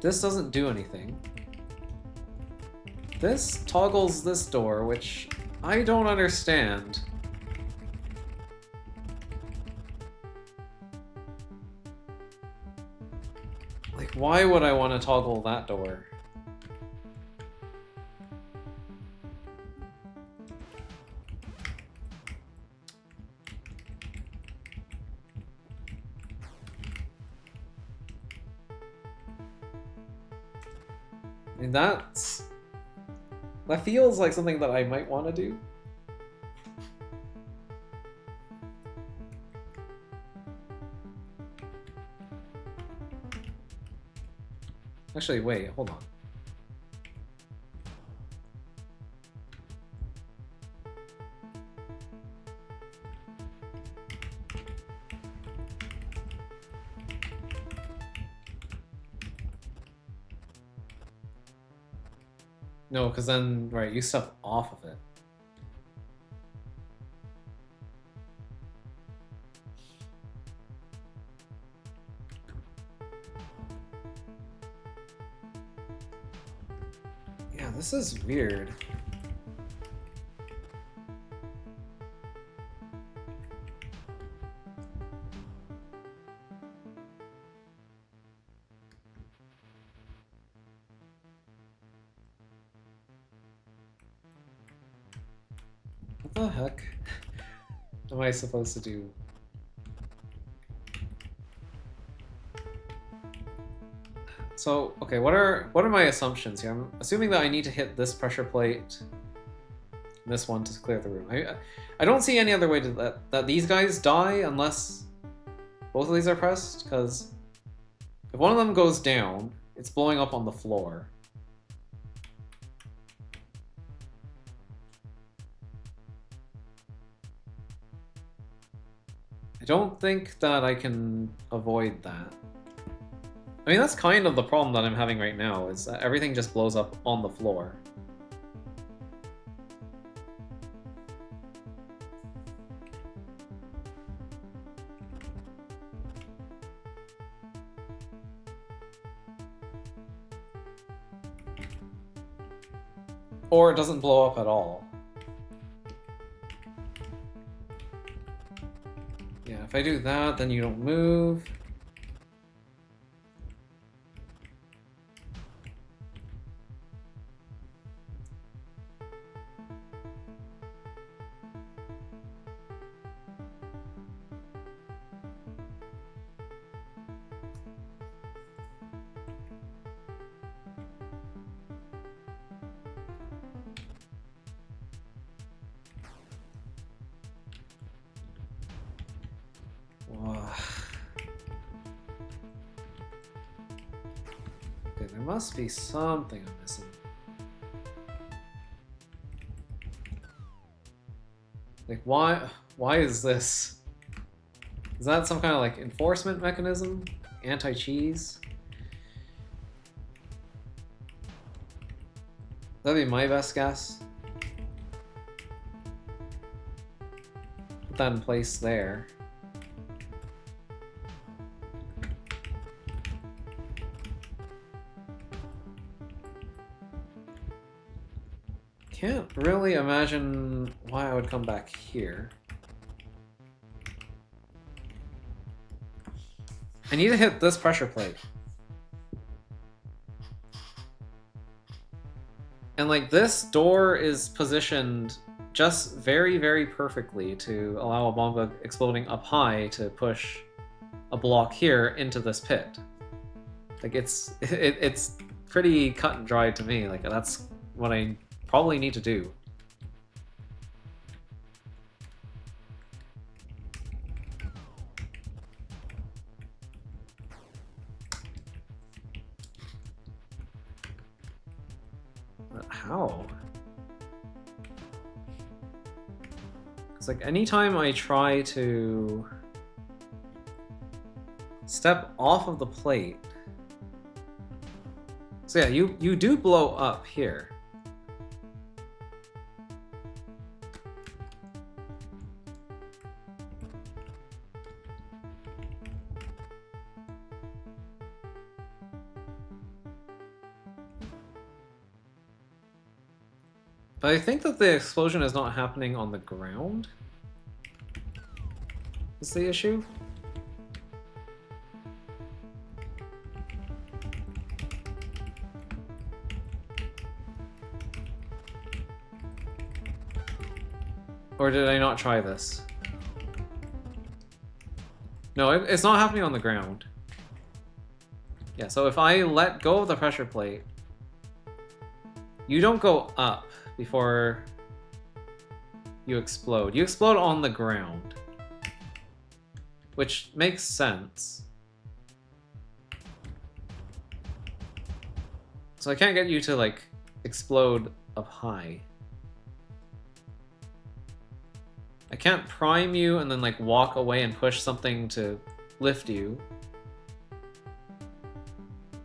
This doesn't do anything. This toggles this door, which I don't understand. Like, why would I want to toggle that door? I mean, that feels like something that I might want to do. Actually, wait, hold on. No, because then, right, you step off of it. Yeah, this is weird. The heck am I supposed to do? So, okay, what are my assumptions here? I'm assuming that I need to hit this pressure plate, this one, to clear the room. I don't see any other way to that these guys die unless both of these are pressed, because if one of them goes down, it's blowing up on the floor. I don't think that I can avoid that. I mean, that's kind of the problem that I'm having right now, is that everything just blows up on the floor. Or it doesn't blow up at all. Yeah, if I do that, then you don't move. Okay, there must be something I'm missing. Like, why is this? Is that some kind of like enforcement mechanism? Anti-cheese? That'd be my best guess. Put that in place there. Can't really imagine why I would come back here. I need to hit this pressure plate. And like this door is positioned just very, very perfectly to allow a bomb exploding up high to push a block here into this pit. Like it's pretty cut and dry to me. Like that's what I probably need to do. But how? It's like anytime I try to step off of the plate. So yeah, you do blow up here. But I think that the explosion is not happening on the ground. Is the issue? Or did I not try this? No, it's not happening on the ground. Yeah, so if I let go of the pressure plate, you don't go up before you explode. You explode on the ground. Which makes sense. So I can't get you to, like, explode up high. I can't prime you and then, like, walk away and push something to lift you.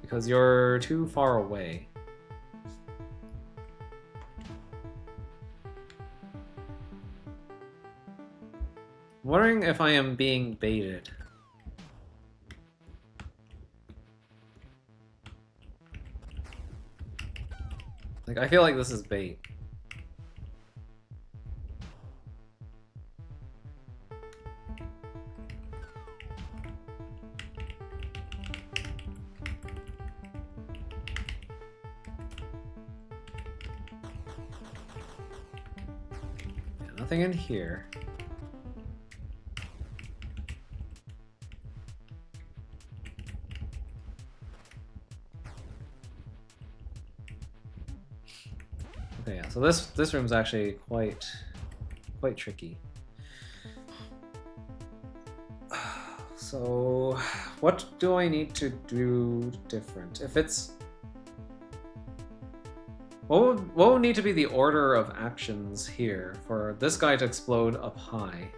Because you're too far away. I'm wondering if I am being baited. Like, I feel like this is bait. Nothing in here. Okay, yeah. So this room's actually quite tricky. So, what do I need to do different? If it's... what would need to be the order of actions here for this guy to explode up high?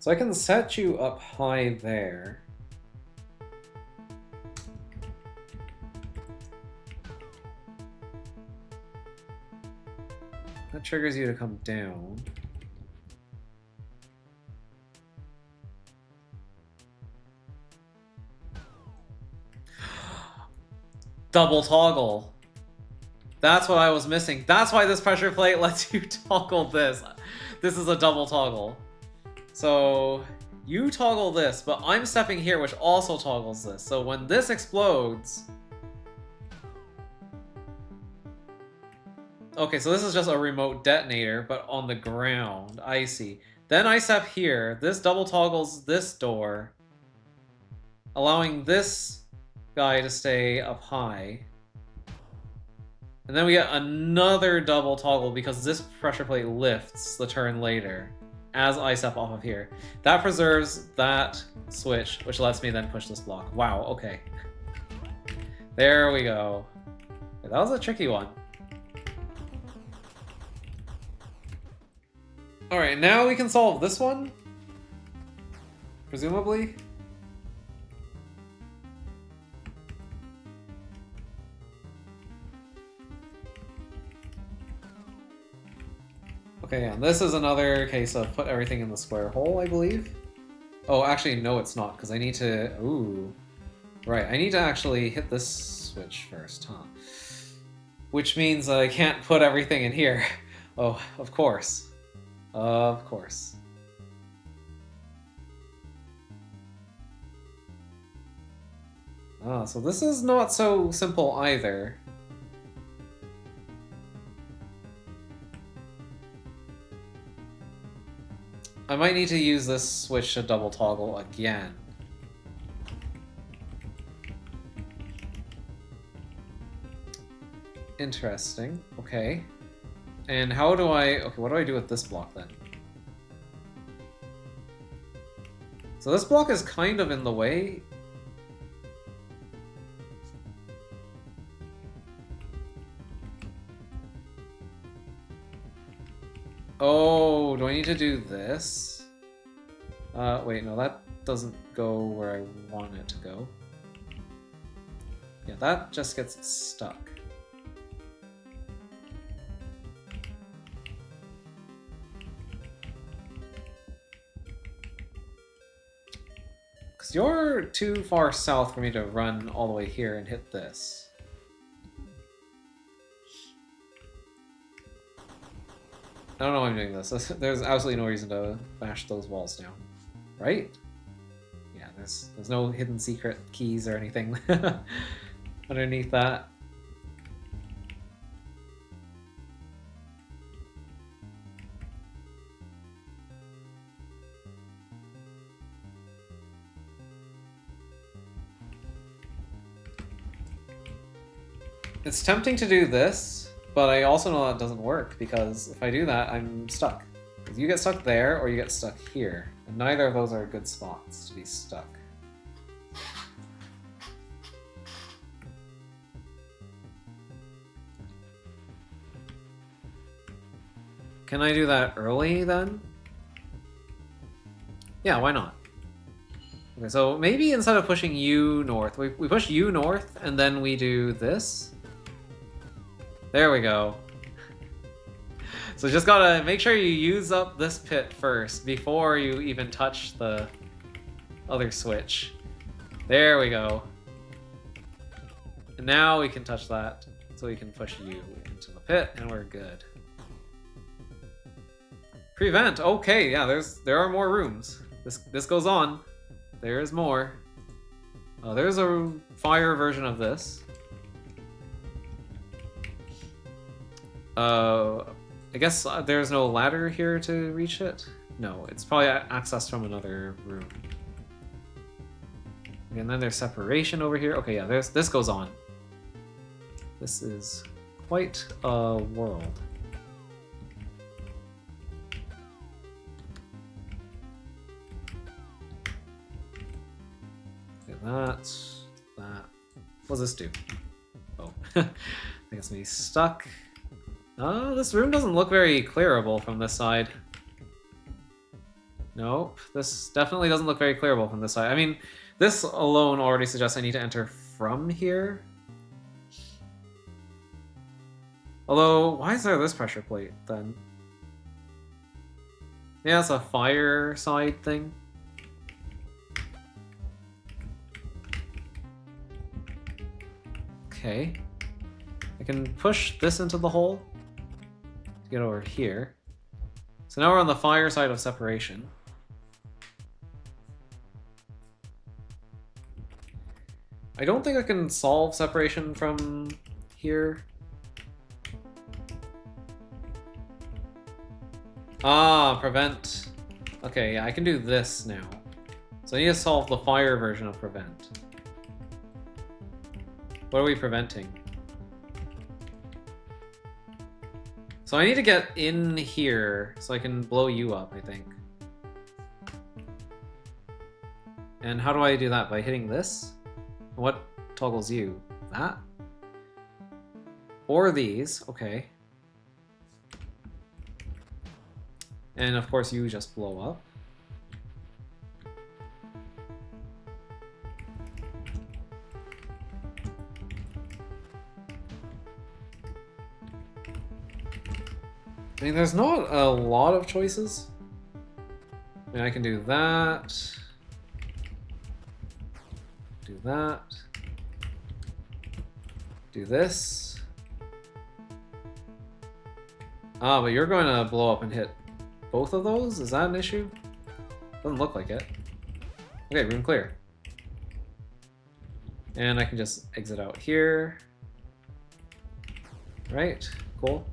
So I can set you up high there. That triggers you to come down. Double toggle. That's what I was missing. That's why this pressure plate lets you toggle this. This is a double toggle. So you toggle this, but I'm stepping here, which also toggles this. So when this explodes... Okay, so this is just a remote detonator, but on the ground. I see. Then I step here. This double toggles this door, allowing this guy to stay up high. And then we get another double toggle because this pressure plate lifts the turn later as I step off of here. That preserves that switch, which lets me then push this block. Wow, okay. There we go. That was a tricky one. Alright, now we can solve this one. Presumably. Okay, yeah, this is another case of put everything in the square hole, I believe. Oh, actually, no, it's not, because I need to... Ooh. Right, I need to actually hit this switch first, huh? Which means I can't put everything in here. Oh, of course. Of course. Ah, so this is not so simple either. I might need to use this switch to double toggle again. Interesting. Okay. And how do I... Okay, what do I do with this block then? So this block is kind of in the way. Oh, do I need to do this? Wait, no, that doesn't go where I want it to go. Yeah, that just gets stuck. Because you're too far south for me to run all the way here and hit this. I don't know why I'm doing this. There's absolutely no reason to bash those walls down. Right? Yeah, there's no hidden secret keys or anything underneath that. It's tempting to do this, but I also know that doesn't work, because if I do that, I'm stuck. You get stuck there, or you get stuck here. And neither of those are good spots to be stuck. Can I do that early, then? Yeah, why not? Okay, so maybe instead of pushing you north, we push you north, and then we do this. There we go. So just gotta make sure you use up this pit first before you even touch the other switch. There we go. And now we can touch that, so we can push you into the pit, and we're good. Prevent. Okay, yeah. There are more rooms. This goes on. There is more. Oh, there's a fire version of this. I guess there's no ladder here to reach it. No, it's probably accessed from another room. Okay, and then there's separation over here. Okay, yeah. This goes on. This is quite a world. That. What does this do? Oh, I think it's me stuck. This room doesn't look very clearable from this side. Nope, this definitely doesn't look very clearable from this side. I mean, this alone already suggests I need to enter from here. Although, why is there this pressure plate then? Yeah, it's a fire side thing. Okay. I can push this into the hole to get over here. So now we're on the fire side of separation. I don't think I can solve separation from here. Ah, prevent. Okay, yeah, I can do this now. So I need to solve the fire version of prevent. What are we preventing? So I need to get in here so I can blow you up, I think. And how do I do that? By hitting this? What toggles you? That? Or these, okay. And of course you just blow up. I mean, there's not a lot of choices. I mean, I can do that. Do that. Do this. Ah, but you're going to blow up and hit both of those? Is that an issue? Doesn't look like it. Okay, room clear. And I can just exit out here. Right, cool.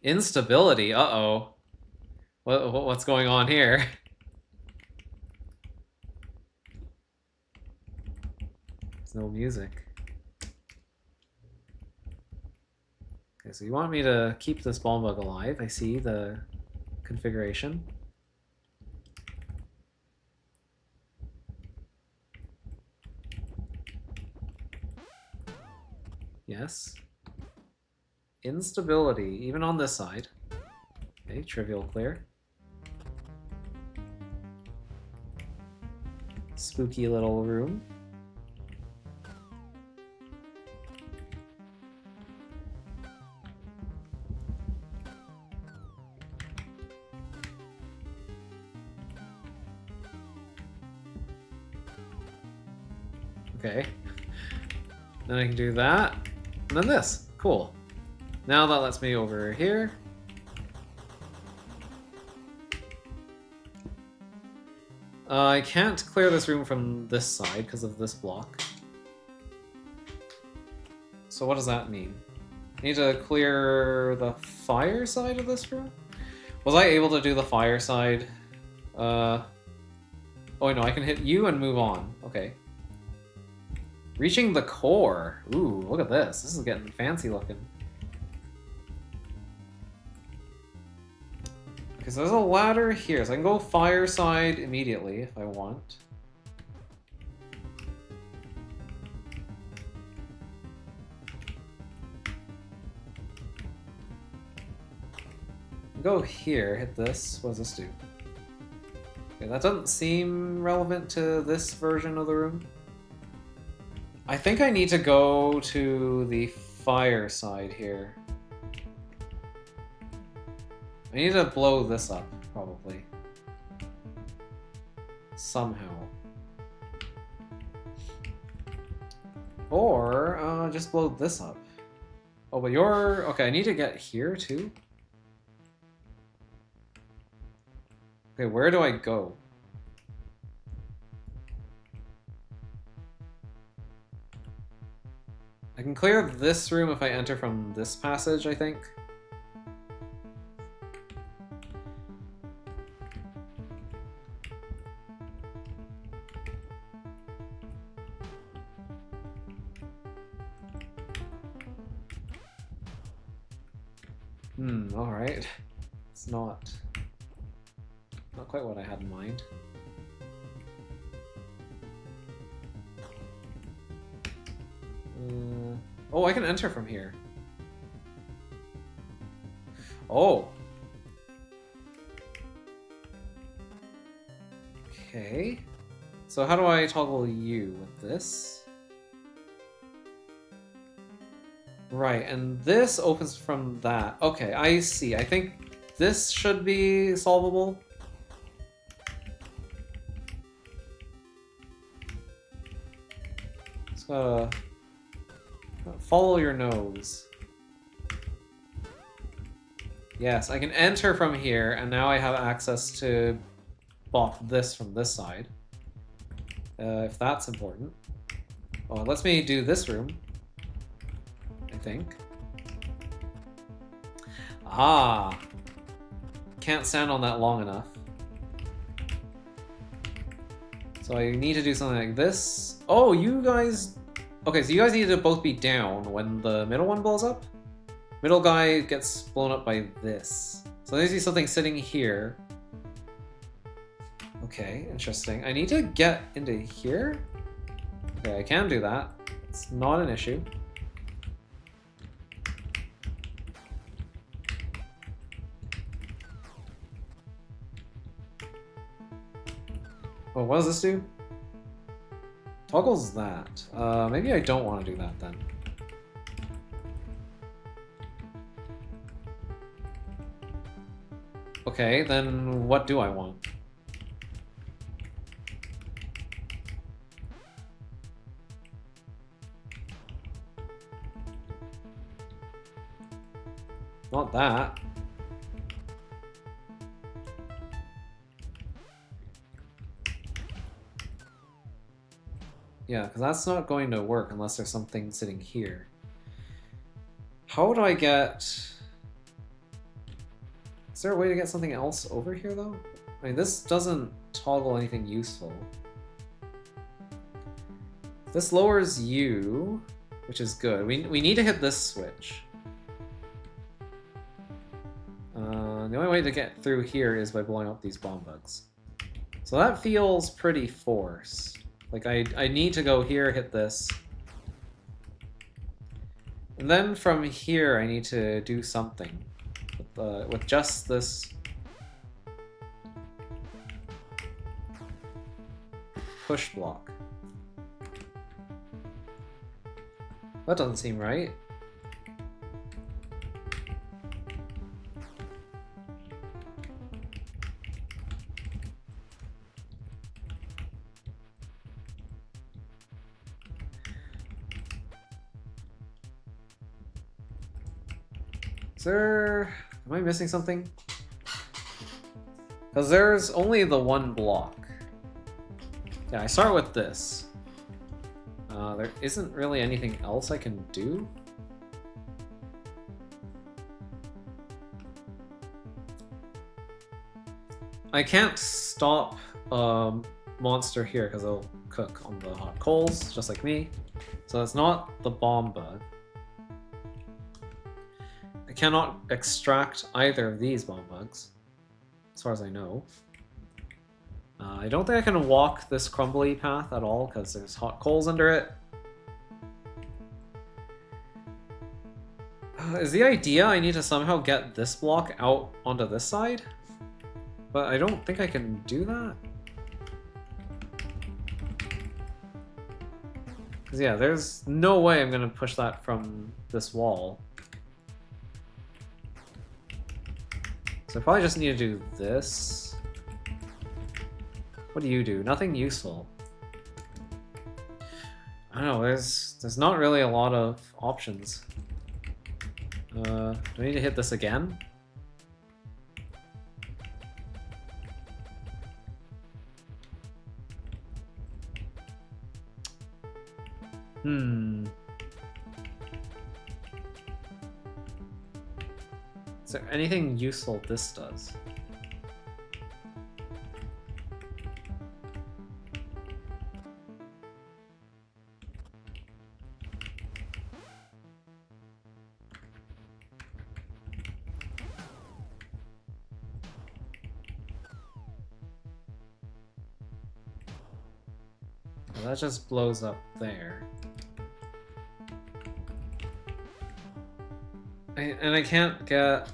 Instability, uh-oh. What's going on here? There's no music. Okay, so you want me to keep this bomb bug alive. I see the configuration. Yes. Instability, even on this side. Okay, trivial clear. Spooky little room. Okay. Then I can do that. And then this. Cool. Now that lets me over here. I can't clear this room from this side because of this block. So what does that mean? I need to clear the fire side of this room? Was I able to do the fire side? Oh no, I can hit you and move on. Okay. Reaching the core. Ooh, look at this. This is getting fancy looking. Okay, so there's a ladder here, so I can go fire side immediately if I want. Go here, hit this. What does this do? Okay, that doesn't seem relevant to this version of the room. I think I need to go to the fire side here. I need to blow this up, probably. Somehow. Or, just blow this up. Oh, but you're... Okay, I need to get here, too? Okay, where do I go? I can clear this room if I enter from this passage, I think. Alright. It's not quite what I had in mind. Oh, I can enter from here. Oh. Okay. So how do I toggle you with this? Right, and this opens from that. Okay, I see. I think this should be solvable. Just gotta follow your nose. Yes, I can enter from here, and now I have access to block this from this side. If that's important. Oh, it lets me do this room. I think. Ah! Can't stand on that long enough. So I need to do something like this. Oh, you guys... Okay, so you guys need to both be down when the middle one blows up. Middle guy gets blown up by this. So there needs to be something sitting here. Okay, interesting. I need to get into here? Okay, I can do that. It's not an issue. Oh, what does this do? Toggles that. Maybe I don't want to do that then. Okay, then what do I want? Not that. Yeah, because that's not going to work unless there's something sitting here. How do I get... Is there a way to get something else over here, though? I mean, this doesn't toggle anything useful. This lowers you, which is good. We need to hit this switch. The only way to get through here is by blowing up these bomb bugs. So that feels pretty forced. Like, I need to go here, hit this. And then from here, I need to do something with just this push block. That doesn't seem right. Am I missing something? Because there's only the one block. Yeah, I start with this. There isn't really anything else I can do. I can't stop monster here because it'll cook on the hot coals, just like me. So it's not the bomb bug. I cannot extract either of these bomb bugs, as far as I know. I don't think I can walk this crumbly path at all because there's hot coals under it. Is the idea I need to somehow get this block out onto this side? But I don't think I can do that. Because yeah, there's no way I'm gonna push that from this wall. So I probably just need to do this. What do you do? Nothing useful. I don't know, there's not really a lot of options. Do I need to hit this again? Is there anything useful this does? Well, that just blows up there. And I can't get...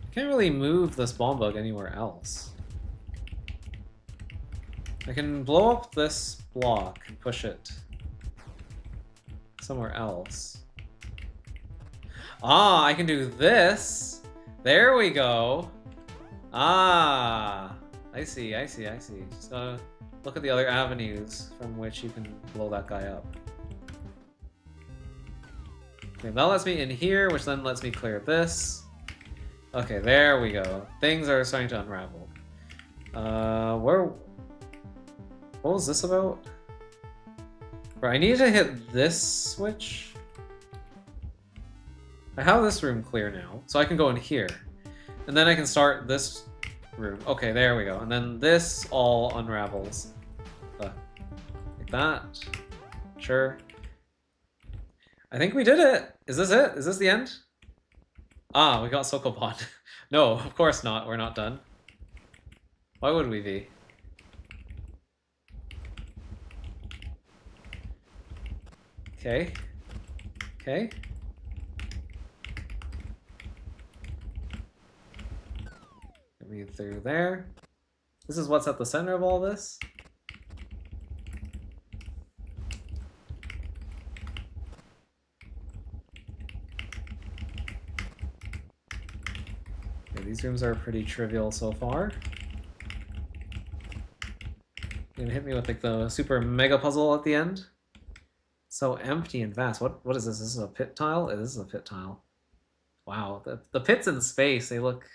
I can't really move this bomb bug anywhere else. I can blow up this block and push it somewhere else. Ah, I can do this. There we go. Ah, I see. Just gotta look at the other avenues from which you can blow that guy up. Okay, that lets me in here, which then lets me clear this. Okay, there we go. Things are starting to unravel. What was this about? Right, I need to hit this switch. I have this room clear now, so I can go in here. And then I can start this room. Okay, there we go. And then this all unravels. Like that. Sure. I think we did it! Is this it? Is this the end? Ah, we got Sokobon. No, of course not. We're not done. Why would we be? Okay. Okay. Get me through there. This is what's at the center of all this. Okay, these rooms are pretty trivial so far. You're gonna hit me with like the super mega puzzle at the end. So empty and vast. What is this? This is a pit tile? This is a pit tile. Wow, the pits in space, they look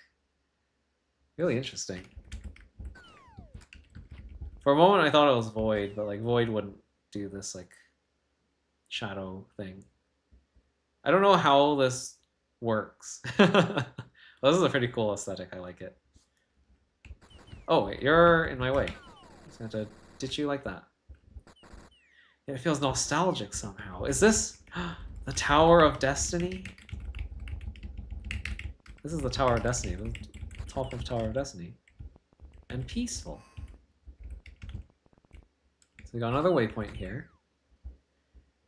really interesting. For a moment I thought it was Void, but like Void wouldn't do this like shadow thing. I don't know how this works. Well, this is a pretty cool aesthetic, I like it. Oh wait, you're in my way. I'm just gonna have to ditch you like that. It feels nostalgic somehow. Is this the Tower of Destiny? This is the Tower of Destiny, the top of Tower of Destiny. And peaceful. So we got another waypoint here.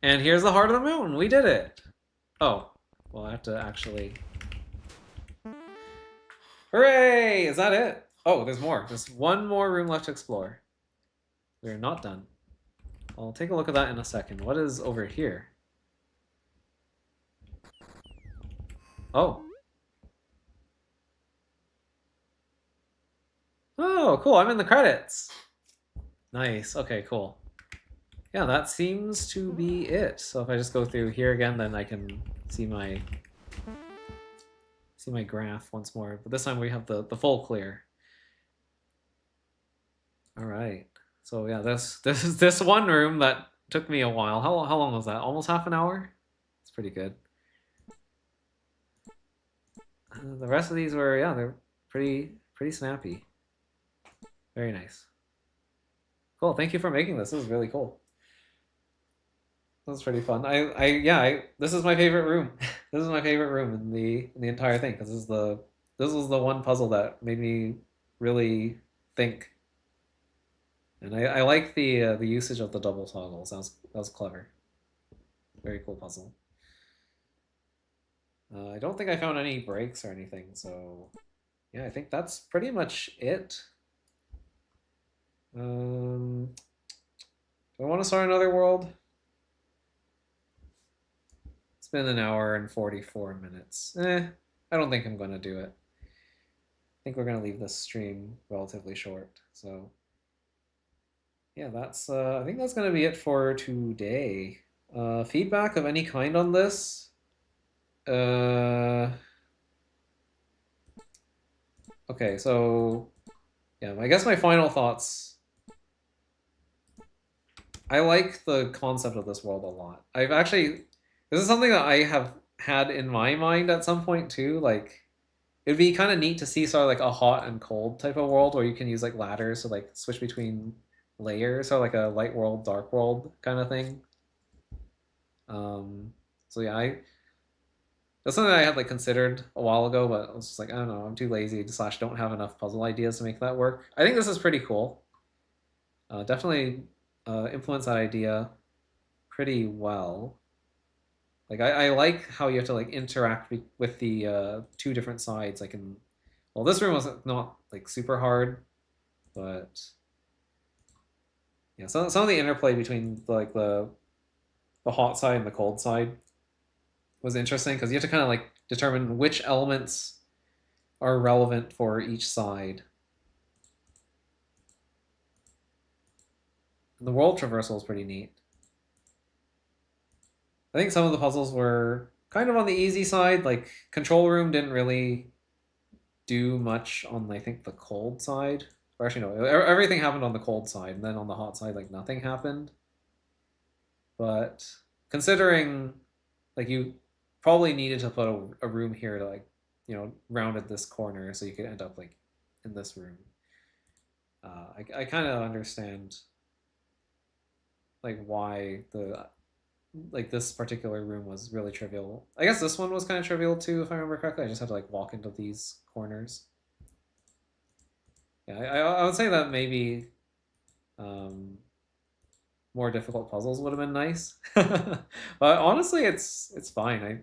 And here's the heart of the moon! We did it! Oh, well I have to actually... Hooray! Is that it? Oh, there's more. There's one more room left to explore. We're not done. I'll take a look at that in a second. What is over here? Oh. Oh, cool. I'm in the credits. Nice. Okay, cool. Yeah, that seems to be it. So if I just go through here again, then I can see my graph once more. But this time we have the full clear. All right. So yeah, this one room that took me a while. How long was that? Almost half an hour? It's pretty good. The rest of these were, yeah, they're pretty snappy. Very nice. Cool. Thank you for making this. This is really cool. This was pretty fun. This is my favorite room. This is my favorite room in the entire thing because this was the one puzzle that made me really think. And I like the usage of the double toggles. That was clever. Very cool puzzle. I don't think I found any breaks or anything, so yeah, I think that's pretty much it. Do I want to start another world? It's been an hour and 44 minutes. I don't think I'm going to do it. I think we're going to leave this stream relatively short. So yeah, that's I think that's going to be it for today. Feedback of any kind on this? Uh, okay, so yeah, I guess my final thoughts. I like the concept of this world a lot. I've actually, this is something that I have had in my mind at some point too. Like, it'd be kind of neat to see sort of like a hot and cold type of world where you can use like ladders to like switch between layers, or like a light world, dark world kind of thing. Um, so yeah, that's something that I had like considered a while ago, but I was just like, I don't know, I'm too lazy slash don't have enough puzzle ideas to make that work. I think this is pretty cool. Definitely implements that idea pretty well. Like I like how you have to like interact with the two different sides. Like in, well, this room was not like super hard, but yeah, some of the interplay between the hot side and the cold side was interesting because you have to kind of like determine which elements are relevant for each side. And the world traversal is pretty neat. I think some of the puzzles were kind of on the easy side. Like control room didn't really do much on I think the cold side. Or actually no, everything happened on the cold side, and then on the hot side like nothing happened. But considering like you probably needed to put a room here to like rounded this corner so you could end up like in this room. I kind of understand like why the like this particular room was really trivial. I guess this one was kind of trivial too, if I remember correctly. I just had to like walk into these corners. Yeah, I would say that maybe um, more difficult puzzles would have been nice. But honestly, it's fine. I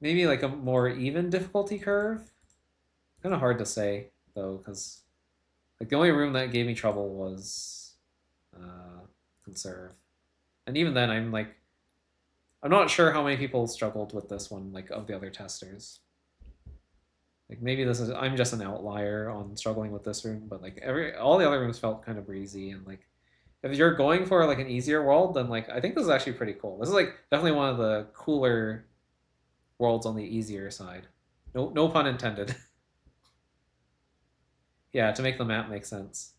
maybe like a more even difficulty curve. Kind of hard to say though, because like the only room that gave me trouble was conserve, and even then, I'm not sure how many people struggled with this one, like of the other testers. Like maybe this is I'm just an outlier on struggling with this room, but like all the other rooms felt kind of breezy, and like if you're going for like an easier world, then like I think this is actually pretty cool. This is like definitely one of the cooler worlds on the easier side. No pun intended. Yeah, to make the map make sense.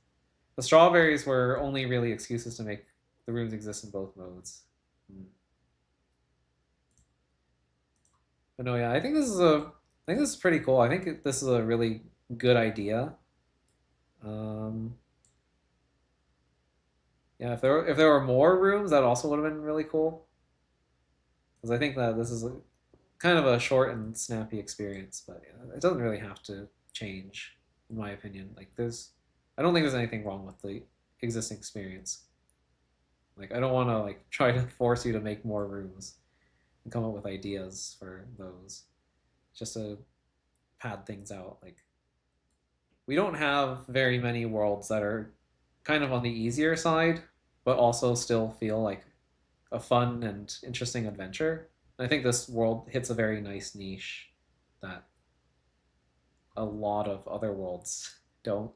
The strawberries were only really excuses to make the rooms exist in both modes. Hmm. But no, yeah, I think this is pretty cool. I think this is a really good idea. Um, yeah, if there were more rooms, that also would have been really cool. Because I think that this is kind of a short and snappy experience, but yeah, it doesn't really have to change, in my opinion. I don't think there's anything wrong with the existing experience. Like, I don't want to like try to force you to make more rooms and come up with ideas for those, just to pad things out. Like, we don't have very many worlds that are kind of on the easier side, but also still feel like a fun and interesting adventure. And I think this world hits a very nice niche that a lot of other worlds don't.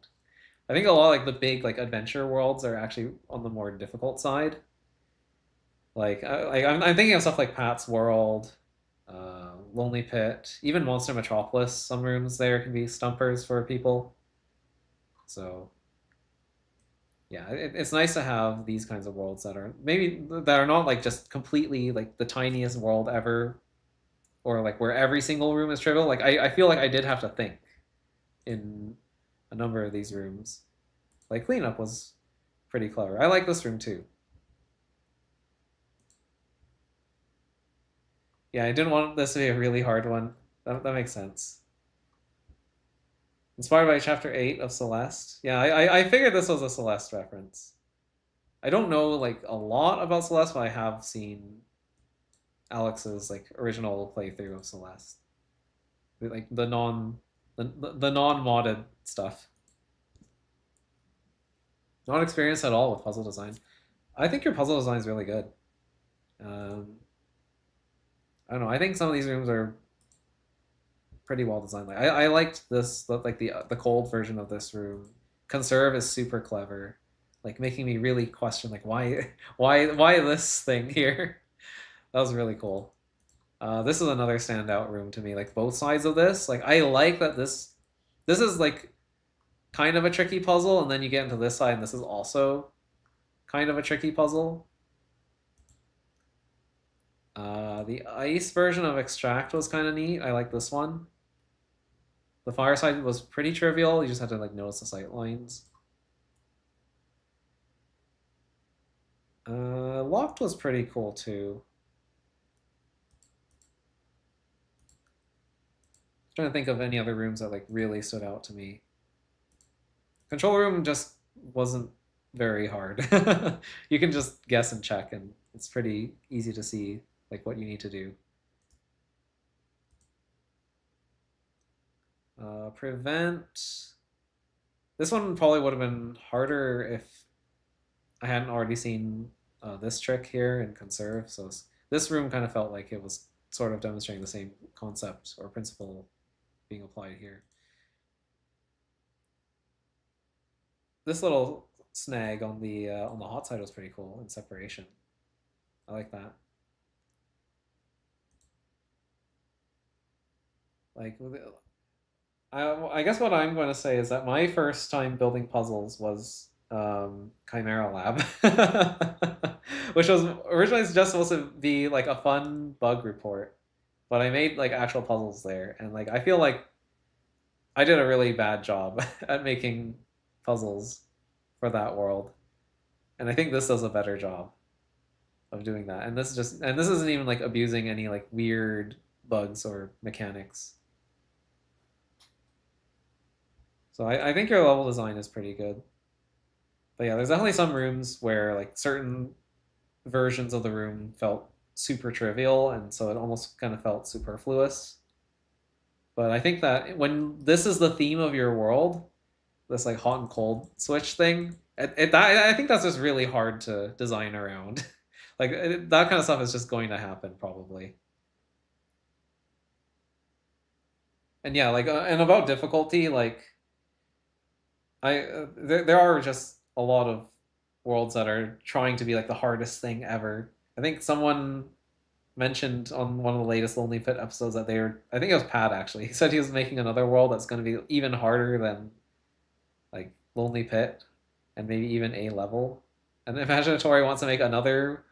I think a lot of like the big like adventure worlds are actually on the more difficult side. I'm thinking of stuff like Pat's World, Lonely Pit, even Monster Metropolis. Some rooms there can be stumpers for people. So yeah, it's nice to have these kinds of worlds that are not like just completely like the tiniest world ever, or like where every single room is trivial. Like I feel like I did have to think in a number of these rooms. Like cleanup was pretty clever. I like this room too. Yeah, I didn't want this to be a really hard one. That makes sense. Inspired by Chapter 8 of Celeste. Yeah, I figured this was a Celeste reference. I don't know like a lot about Celeste, but I have seen Alex's like original playthrough of Celeste, like the non-modded stuff. Not experienced at all with puzzle design. I think your puzzle design is really good. Um, I don't know. I think some of these rooms are pretty well designed. Like I liked this, like the cold version of this room. Conserve is super clever, like making me really question like why this thing here. That was really cool. This is another standout room to me. Like both sides of this, like I like that this is like kind of a tricky puzzle, and then you get into this side, and this is also kind of a tricky puzzle. The ice version of Extract was kind of neat. I like this one. The fire side was pretty trivial. You just had to like notice the sight lines. Locked was pretty cool too. I'm trying to think of any other rooms that like really stood out to me. Control room just wasn't very hard. You can just guess and check, and it's pretty easy to see like what you need to do. Prevent. This one probably would have been harder if I hadn't already seen this trick here in Conserve. So this room kind of felt like it was sort of demonstrating the same concept or principle being applied here. This little snag on the hot side was pretty cool in separation. I like that. Like, I guess what I'm going to say is that my first time building puzzles was Chimera Lab, which was originally just supposed to be like a fun bug report, but I made like actual puzzles there, and like I feel like I did a really bad job at making puzzles for that world, and I think this does a better job of doing that. And this isn't even like abusing any like weird bugs or mechanics. So I think your level design is pretty good. But yeah, there's definitely some rooms where like certain versions of the room felt super trivial, and so it almost kind of felt superfluous. But I think that when this is the theme of your world, this like hot and cold switch thing, I think that's just really hard to design around. Like that kind of stuff is just going to happen probably. And yeah, like and about difficulty, like there are just a lot of worlds that are trying to be like the hardest thing ever. I think someone mentioned on one of the latest Lonely Pit episodes that they were. I think it was Pat actually. He said he was making another world that's going to be even harder than like Lonely Pit, and maybe even A level. And Imaginatori wants to make another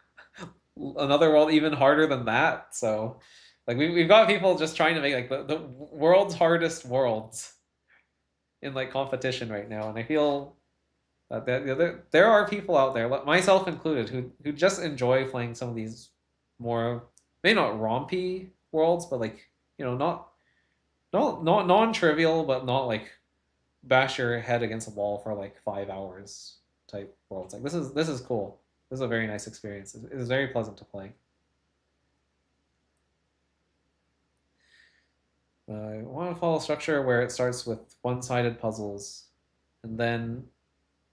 world even harder than that. So, like we've got people just trying to make like the world's hardest worlds in like competition right now, and I feel there are people out there, myself included, who just enjoy playing some of these more maybe not rompy worlds, but like not non-trivial, but not like bash your head against a wall for like 5 hours type worlds. Like this is cool. This is a very nice experience. It is very pleasant to play. I want to follow a structure where it starts with one-sided puzzles, and then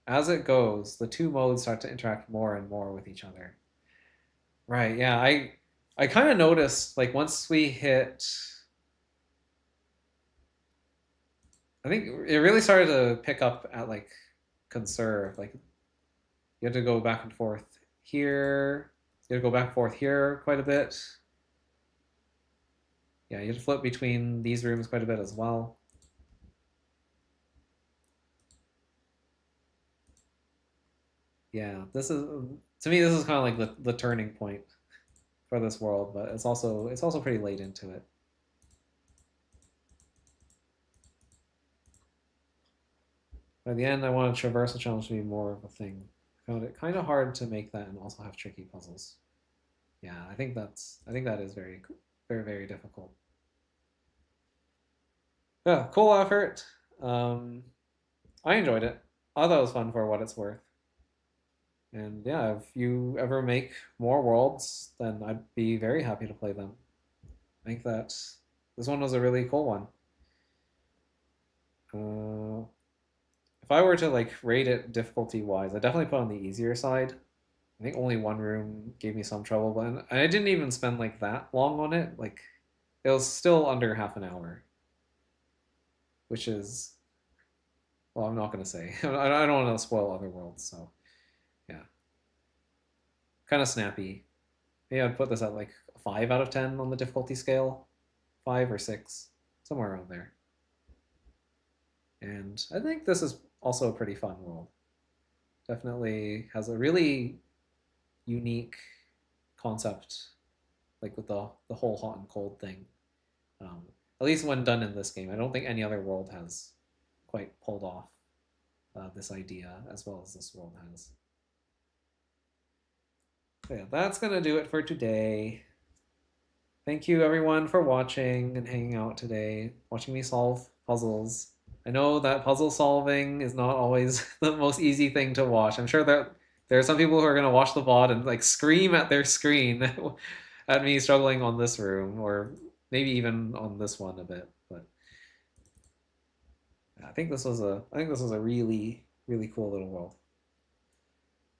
as it goes, the two modes start to interact more and more with each other. Right, yeah, I kind of noticed like once we hit I think it really started to pick up at like Conserve. Like you had to go back and forth here. You had to go back and forth here quite a bit. Yeah, you had to flip between these rooms quite a bit as well. Yeah, this is to me this is kind of like the turning point for this world, but it's also pretty late into it. By the end, I wanted traversal challenge to be more of a thing. I found it kind of hard to make that and also have tricky puzzles. Yeah, I think that is very very very difficult. Yeah, cool effort. Um, I enjoyed it. I thought it was fun for what it's worth. And yeah, if you ever make more worlds, then I'd be very happy to play them. I think that this one was a really cool one. Uh, if I were to like rate it difficulty wise, I definitely put on the easier side. I think only one room gave me some trouble, but and I didn't even spend like that long on it. Like it was still under half an hour, which is well, I'm not gonna say. I don't want to spoil other worlds, so yeah, kind of snappy. Maybe I'd put this at like a 5 out of 10 on the difficulty scale, 5 or 6, somewhere around there. And I think this is also a pretty fun world. Definitely has a really unique concept, like with the whole hot and cold thing. Um, at least when done in this game, I don't think any other world has quite pulled off this idea as well as this world has. So yeah, that's gonna do it for today. Thank you everyone for watching and hanging out today, watching me solve puzzles. I know that puzzle solving is not always the most easy thing to watch. I'm sure that there are some people who are gonna watch the VOD and like scream at their screen at me struggling on this room, or maybe even on this one a bit. But I think this was a really cool little world.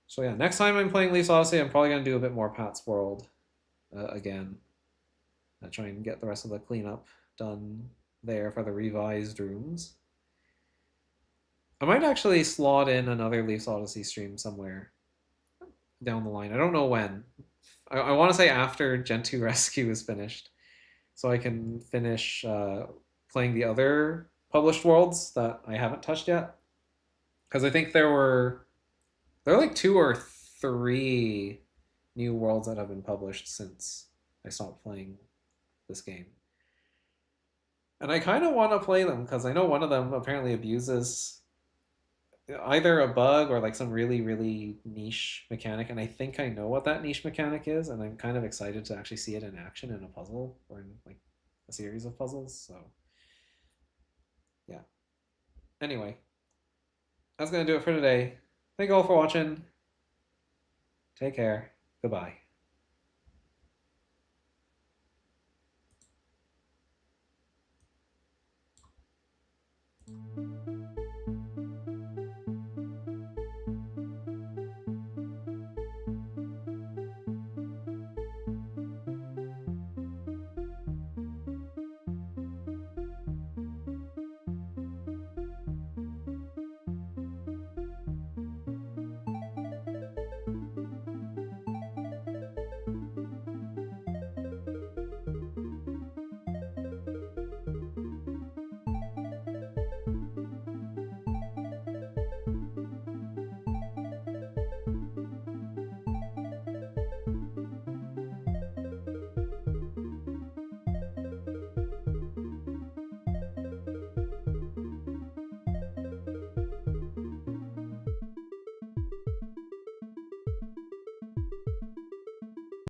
So yeah, next time I'm playing Leaf's Odyssey, I'm probably gonna do a bit more Pat's World again. Try and get the rest of the cleanup done there for the revised rooms. I might actually slot in another Leaf's Odyssey stream somewhere down the line. I don't know when. I want to say after Gen 2 Rescue is finished, so I can finish playing the other published worlds that I haven't touched yet. Because I think there are like 2 or 3 new worlds that have been published since I stopped playing this game. And I kind of want to play them because I know one of them apparently abuses either a bug or like some really niche mechanic, and I think I know what that niche mechanic is, and I'm kind of excited to actually see it in action in a puzzle or in like a series of puzzles. So yeah. Anyway, that's gonna do it for today. Thank you all for watching. Take care. Goodbye.